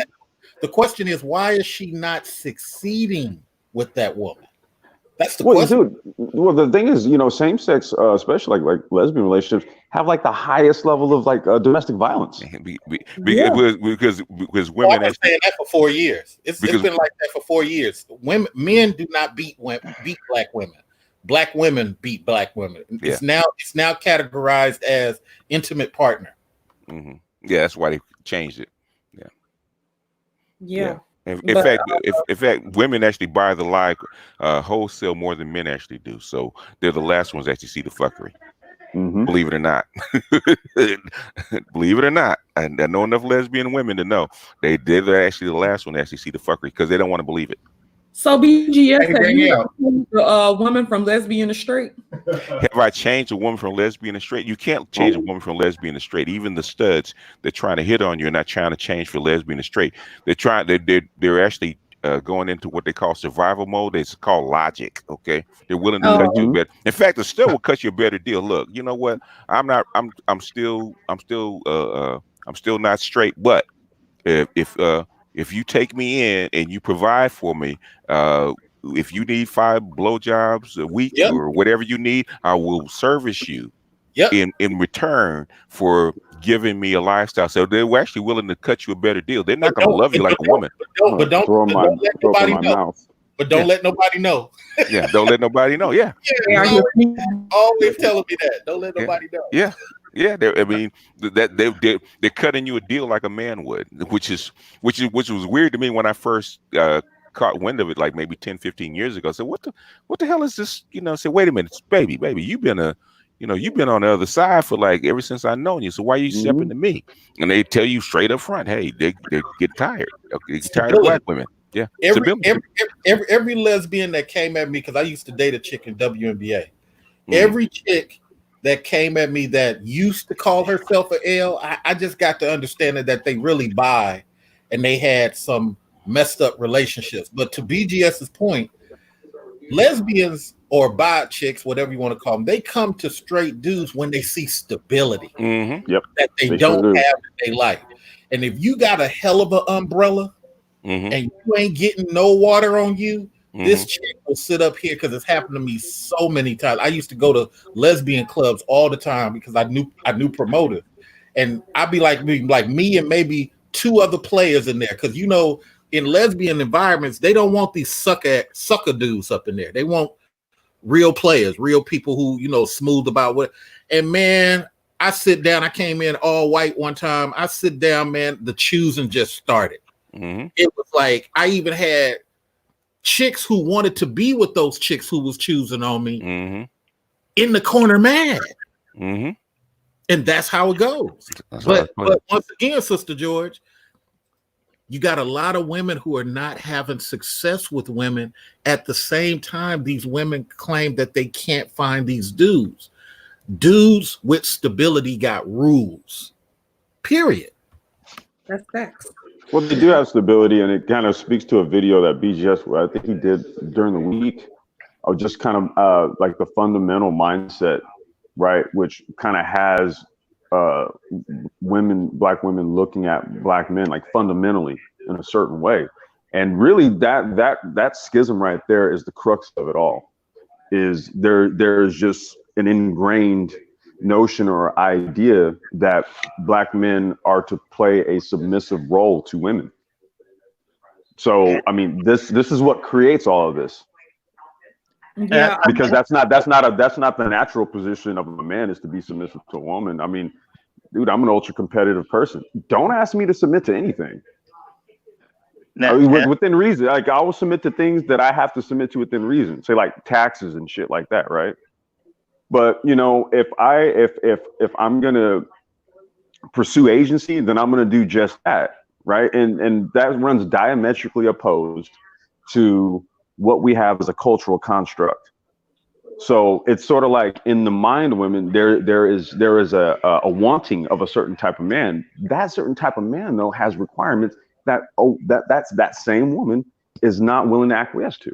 The question is, why is she not succeeding with that woman? That's the question. Dude, well, the thing is, same sex, especially like lesbian relationships, have like the highest level of like domestic violence. Because women. I've been saying that for 4 years. It's been like that for 4 years. Men do not beat black women. Black women beat black women. It's now categorized as intimate partner. Mm-hmm. Yeah, that's why they changed it. Yeah. In fact, women actually buy the lie wholesale more than men actually do. So they're the last ones that actually see the fuckery. Mm-hmm. Believe it or not. Believe it or not. I know enough lesbian women to know they're actually the last one to actually see the fuckery because they don't want to believe it. So BGS, have you changed a woman from lesbian to straight? Have I changed a woman from lesbian to straight? You can't change a woman from lesbian to straight. Even the studs, they're trying to hit on you and not trying to change for lesbian to straight. They're actually going into what they call survival mode. It's called logic. Okay, they're willing to cut you better. In fact, the stud will cut you a better deal. Look, you know what? I'm still not straight, but if you take me in and you provide for me, if you need 5 blowjobs a week or whatever you need, I will service you in return for giving me a lifestyle. So they're actually willing to cut you a better deal. They're not going to love you like a woman. But don't let nobody know. But don't let nobody know. Yeah, don't let nobody know. Yeah. Always telling me that. Don't let nobody know. Yeah. Yeah, I mean that they're cutting you a deal like a man would, which was weird to me when I first caught wind of it, like maybe 10, 15 years ago. So what the hell is this? Say, wait a minute, baby, you've been you've been on the other side for like ever since I known you. So why are you stepping to me? And they tell you straight up front, hey, they get tired. They get tired of black women. Yeah, every lesbian that came at me, because I used to date a chick in WNBA. Every chick that came at me that used to call herself an L, I just got to understand that they really bi and they had some messed up relationships. But to BGS's point, lesbians or bi chicks, whatever you want to call them, they come to straight dudes when they see stability that they don't have in their life. And if you got a hell of an umbrella and you ain't getting no water on you, this chick will sit up here, because it's happened to me so many times. I used to go to lesbian clubs all the time because I knew promoters, and I'd be like me and maybe two other players in there, because in lesbian environments they don't want these sucker dudes up in there. They want real players, real people who smooth about what. And man, I sit down. I came in all white one time. I sit down, man. The choosing just started. It was like I even had chicks who wanted to be with those chicks who was choosing on me in the corner mad. And that's how it goes. But once again, Sister George, you got a lot of women who are not having success with women. At the same time, these women claim that they can't find these dudes. Dudes with stability got rules. Period. That's facts. Well, they do have stability, and it kind of speaks to a video that BGS, I think he did during the week, of just kind of like the fundamental mindset, right? Which kind of has black women looking at black men like fundamentally in a certain way. And really that schism right there is the crux of it all. Is there's just an ingrained notion or idea that black men are to play a submissive role to women. So I mean, this is what creates all of this. Yeah, because that's not the natural position of a man, is to be submissive to a woman. I mean, dude, I'm an ultra competitive person. Don't ask me to submit to anything. Within reason. Like, I will submit to things that I have to submit to within reason. Say like taxes and shit like that, right? But if I'm gonna pursue agency, then I'm gonna do just that, right? And that runs diametrically opposed to what we have as a cultural construct. So it's sort of like in the mind of women, there is a wanting of a certain type of man. That certain type of man, though, has requirements that same woman is not willing to acquiesce to.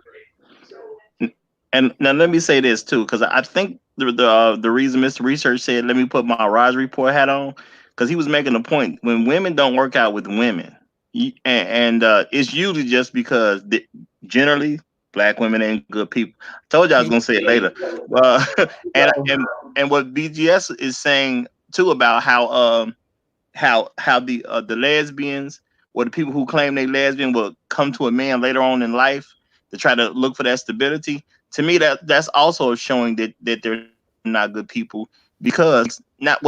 And now let me say this too, because I think the reason Mr. Research said, let me put my Raj report hat on, because he was making a point. When women don't work out with women, and it's usually just because generally black women ain't good people. I told you I was gonna say it later. And what BGS is saying too about how the lesbians or the people who claim they lesbian will come to a man later on in life to try to look for that stability. To me, that's also showing that they're not good people, because let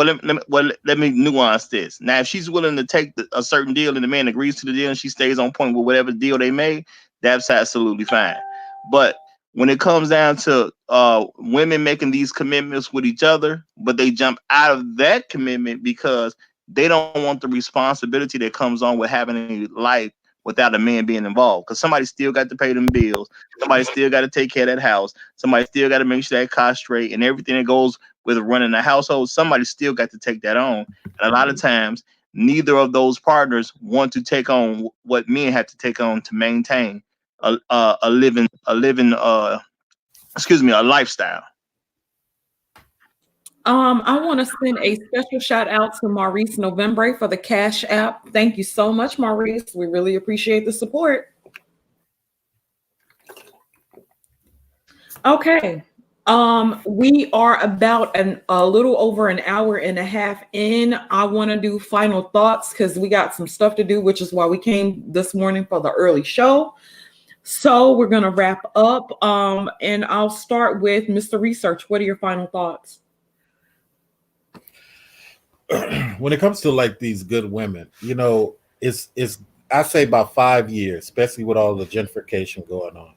me nuance this. Now, if she's willing to take a certain deal and the man agrees to the deal and she stays on point with whatever deal they made, that's absolutely fine. But when it comes down to women making these commitments with each other, but they jump out of that commitment because they don't want the responsibility that comes on with having a life without a man being involved, because somebody still got to pay them bills. Somebody still got to take care of that house. Somebody still got to make sure that car's straight and everything that goes with running a household. Somebody still got to take that on. And a lot of times, neither of those partners want to take on what men have to take on to maintain a lifestyle. I want to send a special shout out to Maurice November for the Cash App. Thank you so much, Maurice. We really appreciate the support. Okay. We are about a little over an hour and a half in. I want to do final thoughts because we got some stuff to do, which is why we came this morning for the early show. So we're going to wrap up. And I'll start with Mr. Research. What are your final thoughts? when it comes to like these good women, it's I say about 5 years, especially with all the gentrification going on,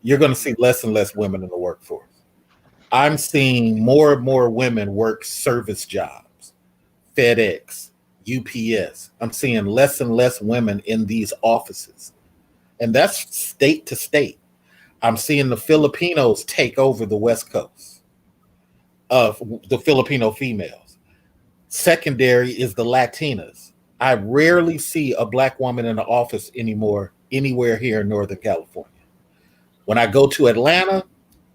you're going to see less and less women in the workforce. I'm seeing more and more women work service jobs, FedEx, UPS. I'm seeing less and less women in these offices, and that's state to state. I'm seeing the Filipinos take over the West Coast of the Filipino females. Secondary is the Latinas. I rarely see a black woman in the office anymore anywhere here in Northern California. When I go to Atlanta,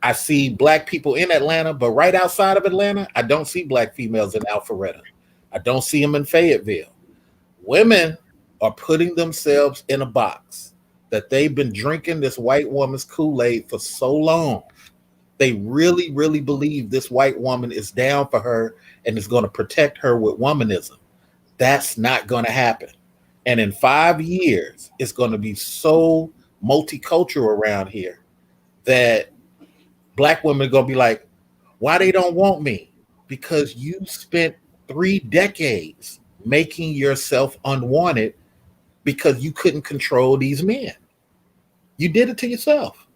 I see black people in Atlanta, but right outside of Atlanta, I don't see black females in Alpharetta. I don't see them in Fayetteville. Women are putting themselves in a box that they've been drinking this white woman's Kool-Aid for so long. They really, really believe this white woman is down for her and is going to protect her with womanism. That's not going to happen. And in 5 years, it's going to be so multicultural around here that black women are going to be like, why they don't want me? Because you spent 3 decades making yourself unwanted because you couldn't control these men. You did it to yourself.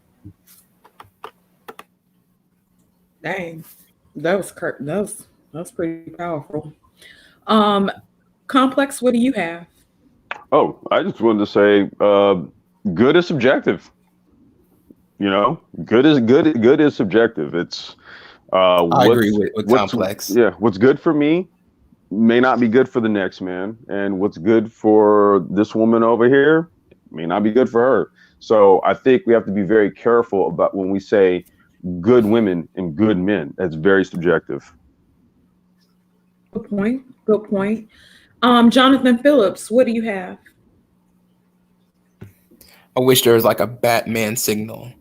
Dang, that was pretty powerful. Complex, what do you have? Oh, I just wanted to say, good is subjective. Good is subjective. It's I agree with Complex. Yeah, what's good for me may not be good for the next man, and what's good for this woman over here may not be good for her. So I think we have to be very careful about when we say good women and good men. That's very subjective. Good point. Good point. Jonathan Phillips, what do you have? I wish there was like a Batman signal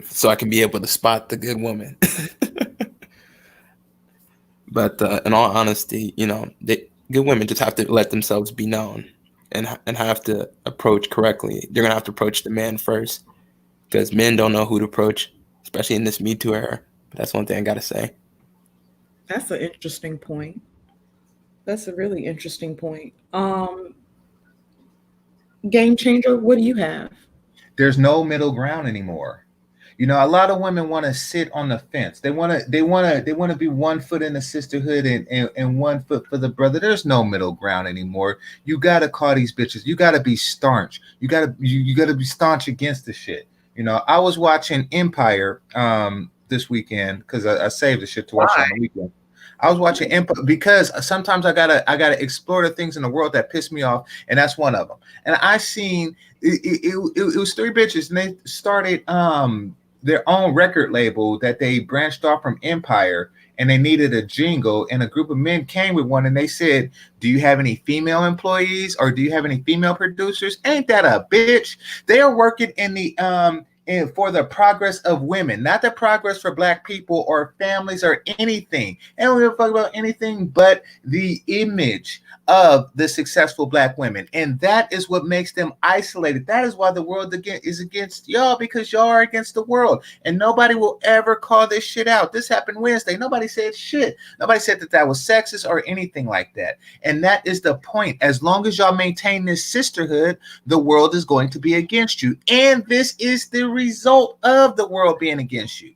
so I can be able to spot the good woman. But in all honesty, good women just have to let themselves be known and have to approach correctly. They're going to have to approach the man first because men don't know who to approach, especially in this Me Too era. But that's one thing I got to say. That's an interesting point. That's a really interesting point. Game changer, what do you have? There's no middle ground anymore. A lot of women want to sit on the fence. They want to be 1 foot in the sisterhood and 1 foot for the brother. There's no middle ground anymore. You got to call these bitches. You got to be staunch. You got to be staunch against the shit. I was watching Empire this weekend because I saved the shit to watch it on the weekend. I was watching Empire because sometimes I gotta explore the things in the world that piss me off, and that's one of them. And I seen it was 3 bitches, and they started their own record label that they branched off from Empire, and they needed a jingle, and a group of men came with one, and they said, do you have any female employees or do you have any female producers? Ain't that a bitch? They are working in the and for the progress of women, not the progress for black people or families or anything. They don't give a fuck about anything but the image of the successful black women. And that is what makes them isolated. That is why the world is against y'all, because y'all are against the world. And nobody will ever call this shit out. This happened Wednesday. Nobody said shit. Nobody said that was sexist or anything like that. And that is the point. As long as y'all maintain this sisterhood, the world is going to be against you. And this is the result of the world being against you.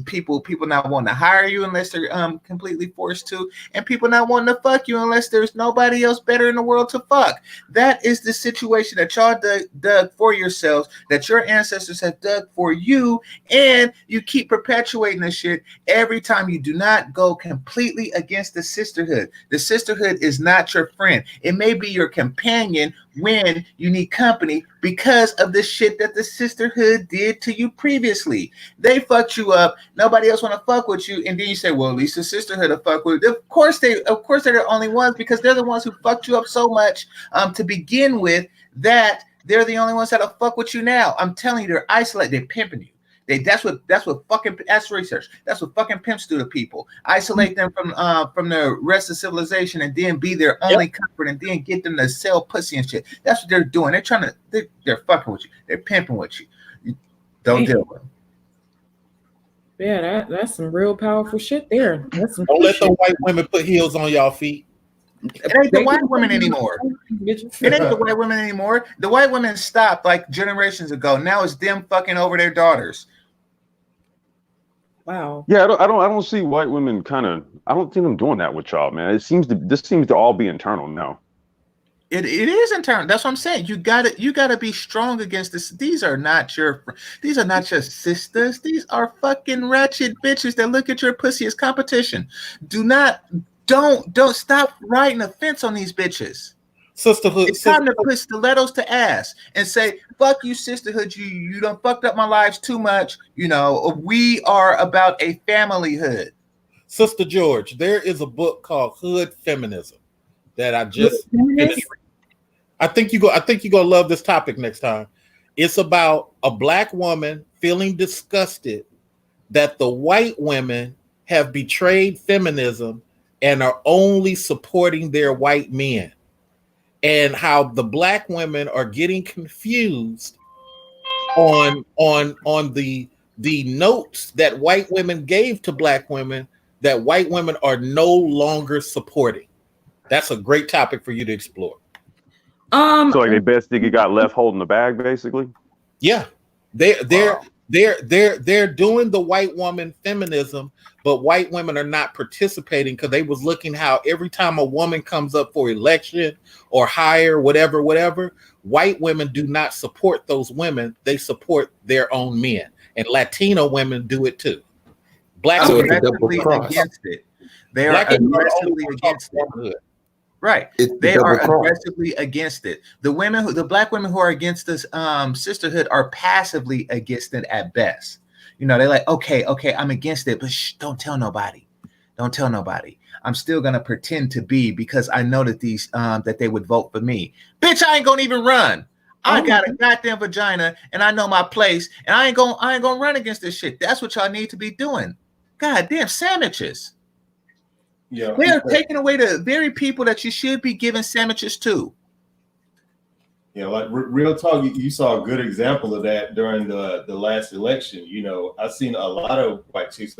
People not wanting to hire you unless they're completely forced to, and people not wanting to fuck you unless there's nobody else better in the world to fuck. That is the situation that y'all dug for yourselves, that your ancestors have dug for you, and you keep perpetuating this shit every time you do not go completely against the sisterhood. The sisterhood is not your friend. It may be your companion when you need company because of the shit that the sisterhood did to you previously. They fucked you up. Nobody else want to fuck with you. And then you say, well, at least the sisterhood will fuck with you. Of course they're the only ones, because they're the ones who fucked you up so much to begin with that they're the only ones that'll fuck with you now. I'm telling you, they're isolated. They're pimping you. That's research. That's what fucking pimps do to people. Isolate them from the rest of civilization, and then be their only comfort, and then get them to sell pussy and shit. That's what they're doing. They're fucking with you. They're pimping with you. Don't deal with them. Yeah, that's some real powerful shit there. That's some Don't good let the shit. white women put heels on y'all feet. It ain't the white women anymore. It ain't the white women anymore. The white women stopped like generations ago. Now it's them fucking over their daughters. Wow. Yeah, I don't see white women I don't see them doing that with y'all, man. This seems to all be internal now. It is internal. That's what I'm saying. You gotta be strong against this. These are not your sisters. These are fucking ratchet bitches that look at your pussy as competition. Don't stop riding the fence on these bitches. Sisterhood. It's time to put stilettos to ass and say, fuck you, sisterhood. You done fucked up my lives too much. You know, we are about a familyhood. Sister George, there is a book called Hood Feminism that I just finished. I think you're gonna love this topic next time. It's about a black woman feeling disgusted that the white women have betrayed feminism and are only supporting their white men, and how the black women are getting confused on the notes that white women gave to black women that white women are no longer supporting. That's a great topic for you to explore. So like they best nigga got left holding the bag, basically. Yeah, they're doing the white woman feminism, but white women are not participating because they was looking how every time a woman comes up for election or hire whatever, white women do not support those women. They support their own men, and Latino women do it too. Black are women aggressively against it. They are aggressively against it. Right. They are aggressively against it. The black women who are against this sisterhood are passively against it at best. You know, they're like, okay, I'm against it, but don't tell nobody. Don't tell nobody. I'm still gonna pretend to be because I know that these that they would vote for me. Bitch, I ain't gonna even run. I got a goddamn vagina and I know my place, and I ain't gonna run against this shit. That's what y'all need to be doing. Goddamn sandwiches. Yeah, they are taking away the very people that you should be giving sandwiches to. Yeah, like real talk, you saw a good example of that during the last election. You know, I've seen a lot of white chicks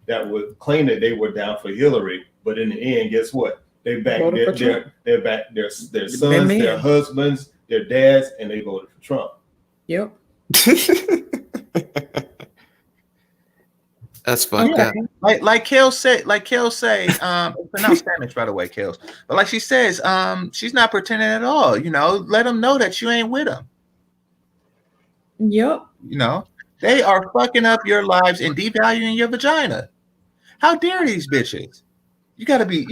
that would claim that they were down for Hillary, but in the end, guess what? They back their sons, their husbands, their dads, and they voted for Trump. Yep. That's fucked up. Like Kel say, pronounced Spanish, by the way, Kels. But like she says, she's not pretending at all. You know, let them know that you ain't with them. Yep. You know, they are fucking up your lives and devaluing your vagina. How dare these bitches? You gotta be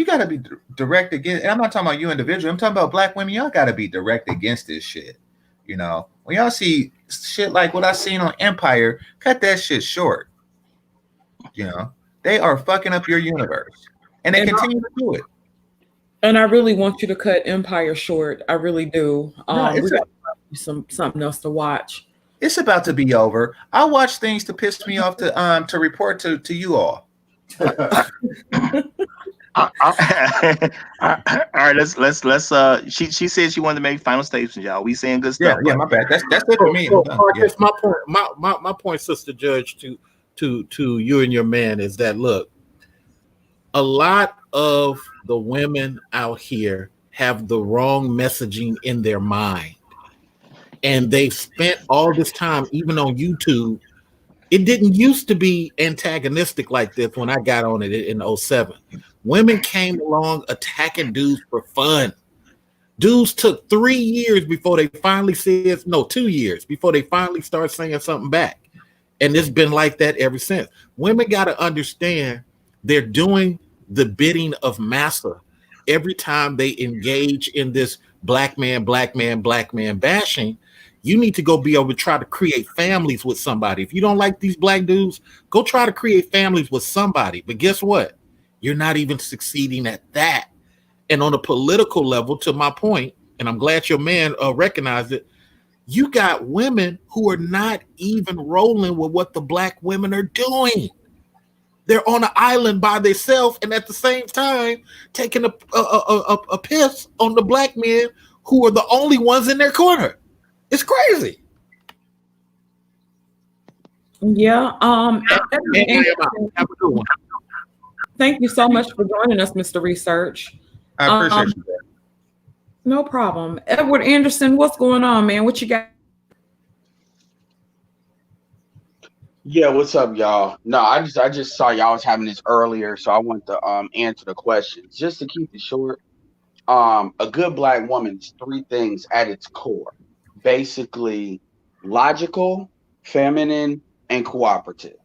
direct against. And I'm not talking about you individually. I'm talking about black women. Y'all gotta be direct against this shit. You know, when y'all see shit like what I seen on Empire, cut that shit short. You know, they are fucking up your universe, and they continue to do it. And I really want you to cut Empire short. I really do. No, We got something else to watch. It's about to be over. I watch things to piss me off to report to you all. All right, let's. She said she wanted to make final statements, y'all. We saying good stuff. Yeah, my bad. That's it for me. Marcus, my point, Sister Judge, to you and your man is that look, a lot of the women out here have the wrong messaging in their mind, and they've spent all this time, even on YouTube. It didn't used to be antagonistic like this when I got on it in 07. Women came along attacking dudes for fun. Dudes took 3 years before they finally said, 2 years before they finally start saying something back. And it's been like that ever since. Women got to understand they're doing the bidding of massa every time they engage in this black man bashing. You need to go be able to try to create families with somebody. If you don't like these black dudes, go try to create families with somebody. But guess what? You're not even succeeding at that. And on a political level, to my point, and I'm glad your man recognized it, you got women who are not even rolling with what the black women are doing. They're on an island by themselves, and at the same time taking a piss on the black men who are the only ones in their corner. It's crazy. Yeah. Have a good one. Thank you so much for joining us, Mr. Research. I appreciate you. No problem. Edward Anderson, what's going on, man? What you got? Yeah, what's up, y'all? No, I just saw y'all was having this earlier, so I want to answer the questions. Just to keep it short, a good black woman is three things at its core. Basically, logical, feminine, and cooperative.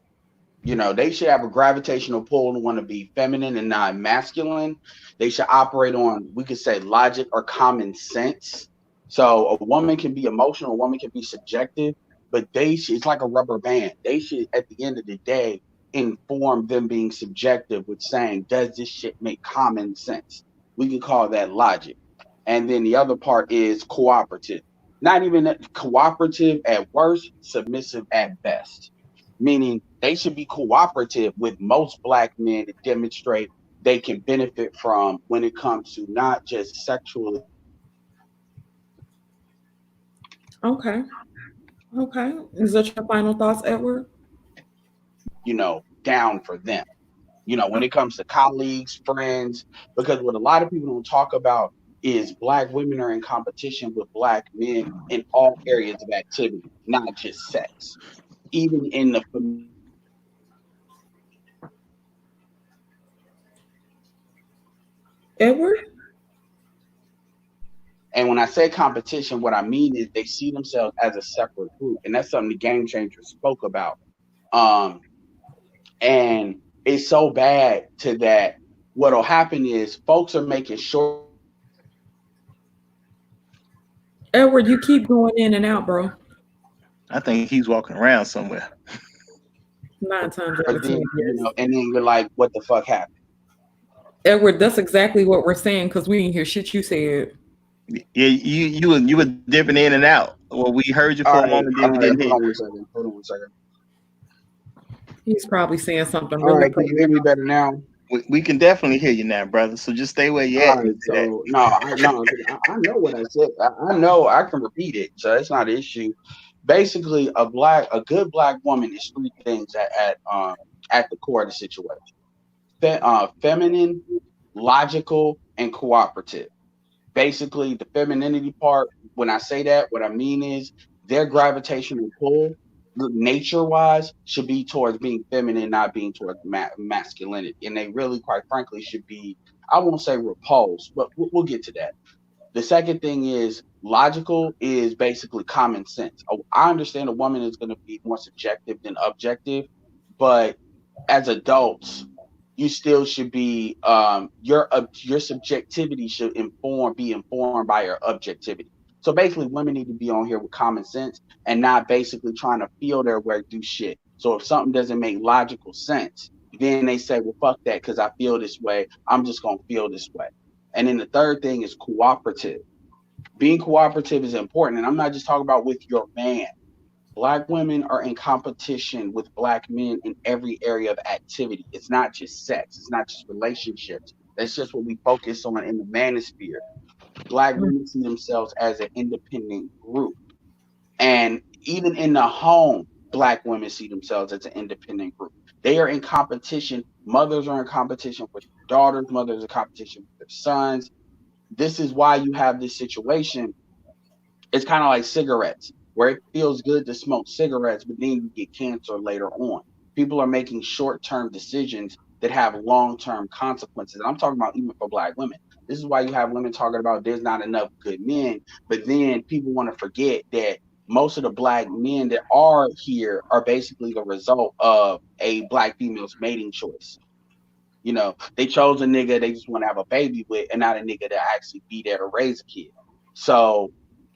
You know, they should have a gravitational pull to want to be feminine and not masculine. They should operate on, we could say, logic or common sense. So a woman can be emotional, a woman can be subjective, but it's like a rubber band. They should, at the end of the day, inform them being subjective with saying, does this shit make common sense? We can call that logic. And then the other part is cooperative. Not even cooperative at worst, submissive at best, meaning they should be cooperative with most black men to demonstrate they can benefit from when it comes to not just sexually. Okay. Okay. Is that your final thoughts, Edward? You know, down for them. You know, when it comes to colleagues, friends, because what a lot of people don't talk about is black women are in competition with black men in all areas of activity, not just sex. Even in the Edward? And when I say competition, what I mean is they see themselves as a separate group. And that's something the Game Changers spoke about. And it's so bad to that what'll happen is folks are making sure. Edward, you keep going in and out, bro. I think he's walking around somewhere. 9 times out of 10, You know, and then you're like, what the fuck happened? Edward, that's exactly what we're saying because we didn't hear shit you said. Yeah, you were dipping in and out. Well, we heard you for a moment, then we didn't hear. Hold on one second. He's probably saying something All right, can you hear me better now? We can definitely hear you now, brother. So just stay where you're at. Right, so, I know what I said. I know I can repeat it, so it's not an issue. Basically, a good black woman is three things at the core of the situation: feminine, logical, and cooperative. Basically, the femininity part, when I say that, what I mean is their gravitational pull, nature-wise, should be towards being feminine, not being towards masculinity. And they really, quite frankly, should be, I won't say repulsed, but we'll get to that. The second thing is logical is basically common sense. I understand a woman is going to be more subjective than objective, but as adults, you still should be your subjectivity should be informed by your objectivity. So basically, women need to be on here with common sense and not basically trying to feel their way through shit. So if something doesn't make logical sense, then they say, well, fuck that, because I feel this way. I'm just gonna feel this way. And then the third thing is cooperative. Being cooperative is important, and I'm not just talking about with your man. Black women are in competition with black men in every area of activity. It's not just sex. It's not just relationships. That's just what we focus on in the manosphere. Black women see themselves as an independent group. And even in the home, black women see themselves as an independent group. They are in competition. Mothers are in competition with daughters. Mothers are in competition with their sons. This is why you have this situation. It's kind of like cigarettes, where it feels good to smoke cigarettes, but then you get cancer later on. People are making short-term decisions that have long-term consequences. And I'm talking about even for black women. This is why you have women talking about there's not enough good men, but then people want to forget that most of the black men that are here are basically the result of a black female's mating choice. You know, they chose a nigga they just want to have a baby with and not a nigga that actually be there to raise a kid. So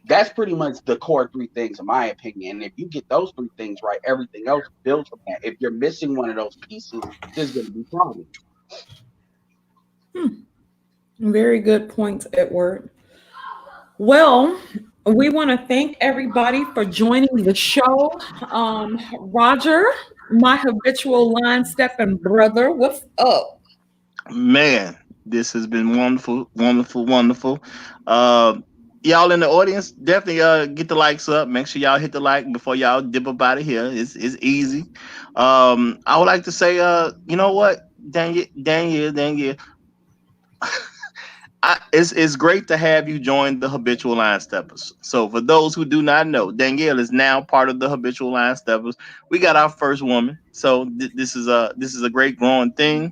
that's pretty much the core three things, in my opinion. And if you get those three things right, everything else builds from that. If you're missing one of those pieces, there's going to be problems. Very good points, Edward. Well, we want to thank everybody for joining the show. Roger, my habitual line stepping brother, what's up? Man, this has been wonderful, wonderful, wonderful. y'all in the audience, definitely get the likes up. Make sure y'all hit the like before y'all dip up out of here. It's easy. I would like to say, you know what, Danielle. It's great to have you join the Habitual Line Steppers. So for those who do not know, Danielle is now part of the Habitual Line Steppers. We got our first woman, so this is a great growing thing.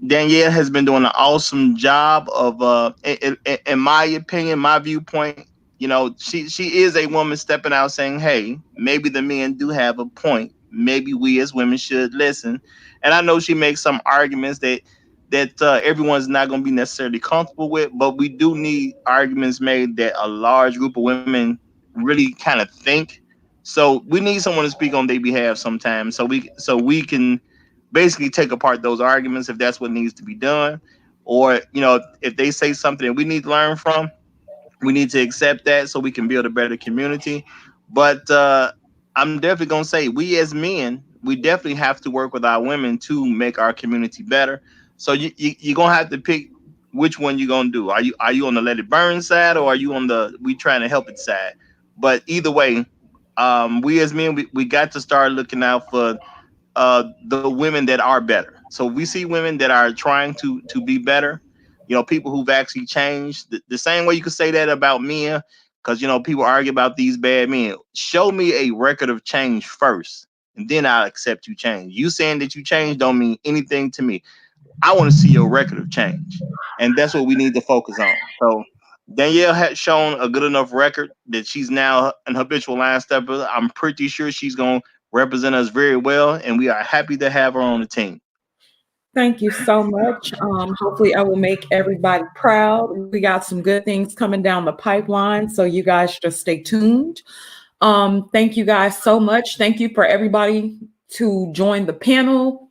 Danielle has been doing an awesome job of, in my opinion, my viewpoint. You know, she is a woman stepping out, saying, "Hey, maybe the men do have a point. Maybe we as women should listen." And I know she makes some arguments that everyone's not going to be necessarily comfortable with, but we do need arguments made that a large group of women really kind of think. So we need someone to speak on their behalf sometimes, so we can basically take apart those arguments if that's what needs to be done. Or, you know, if they say something that we need to learn from, we need to accept that so we can build a better community. But I'm definitely gonna say, we as men, we definitely have to work with our women to make our community better. So you're gonna have to pick which one you're gonna do. Are you on the let it burn side, or are you on the we trying to help it side? But either way, we as men, we got to start looking out for the women that are better. So we see women that are trying to be better, you know, people who've actually changed. The same way you could say that about men, because, you know, people argue about these bad men. Show me a record of change first, and then I'll accept you change. You saying that you changed don't mean anything to me. I want to see your record of change, and that's what we need to focus on. So Danielle has shown a good enough record that she's now an habitual line stepper. I'm pretty sure she's going to represent us very well, and we are happy to have her on the team. Thank you so much. Hopefully, I will make everybody proud. We got some good things coming down the pipeline, so you guys just stay tuned. Thank you guys so much. Thank you for everybody to join the panel.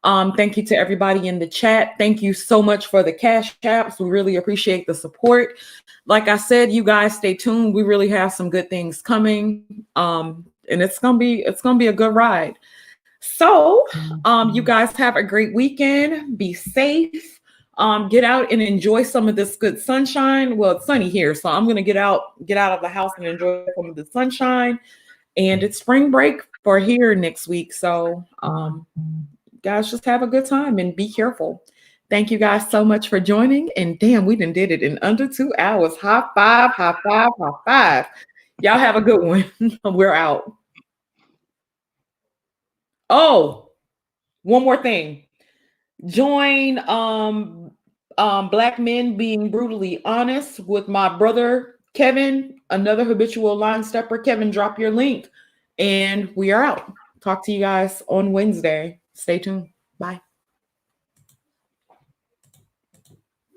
Thank you to everybody in the chat. Thank you so much for the cash apps. We really appreciate the support. Like I said, you guys stay tuned. We really have some good things coming. And it's gonna be a good ride. So you guys have a great weekend. Be safe. Get out and enjoy some of this good sunshine. Well, it's sunny here, so I'm gonna get out of the house and enjoy some of the sunshine. And it's spring break for here next week. So guys, just have a good time and be careful. Thank you guys so much for joining. And damn, we done did it in under 2 hours. High five, high five, high five. Y'all have a good one. We're out. Oh, one more thing. Join Black Men Being Brutally Honest with my brother Kevin, another habitual line stepper. Kevin, drop your link and we are out. Talk to you guys on Wednesday. Stay tuned. Bye.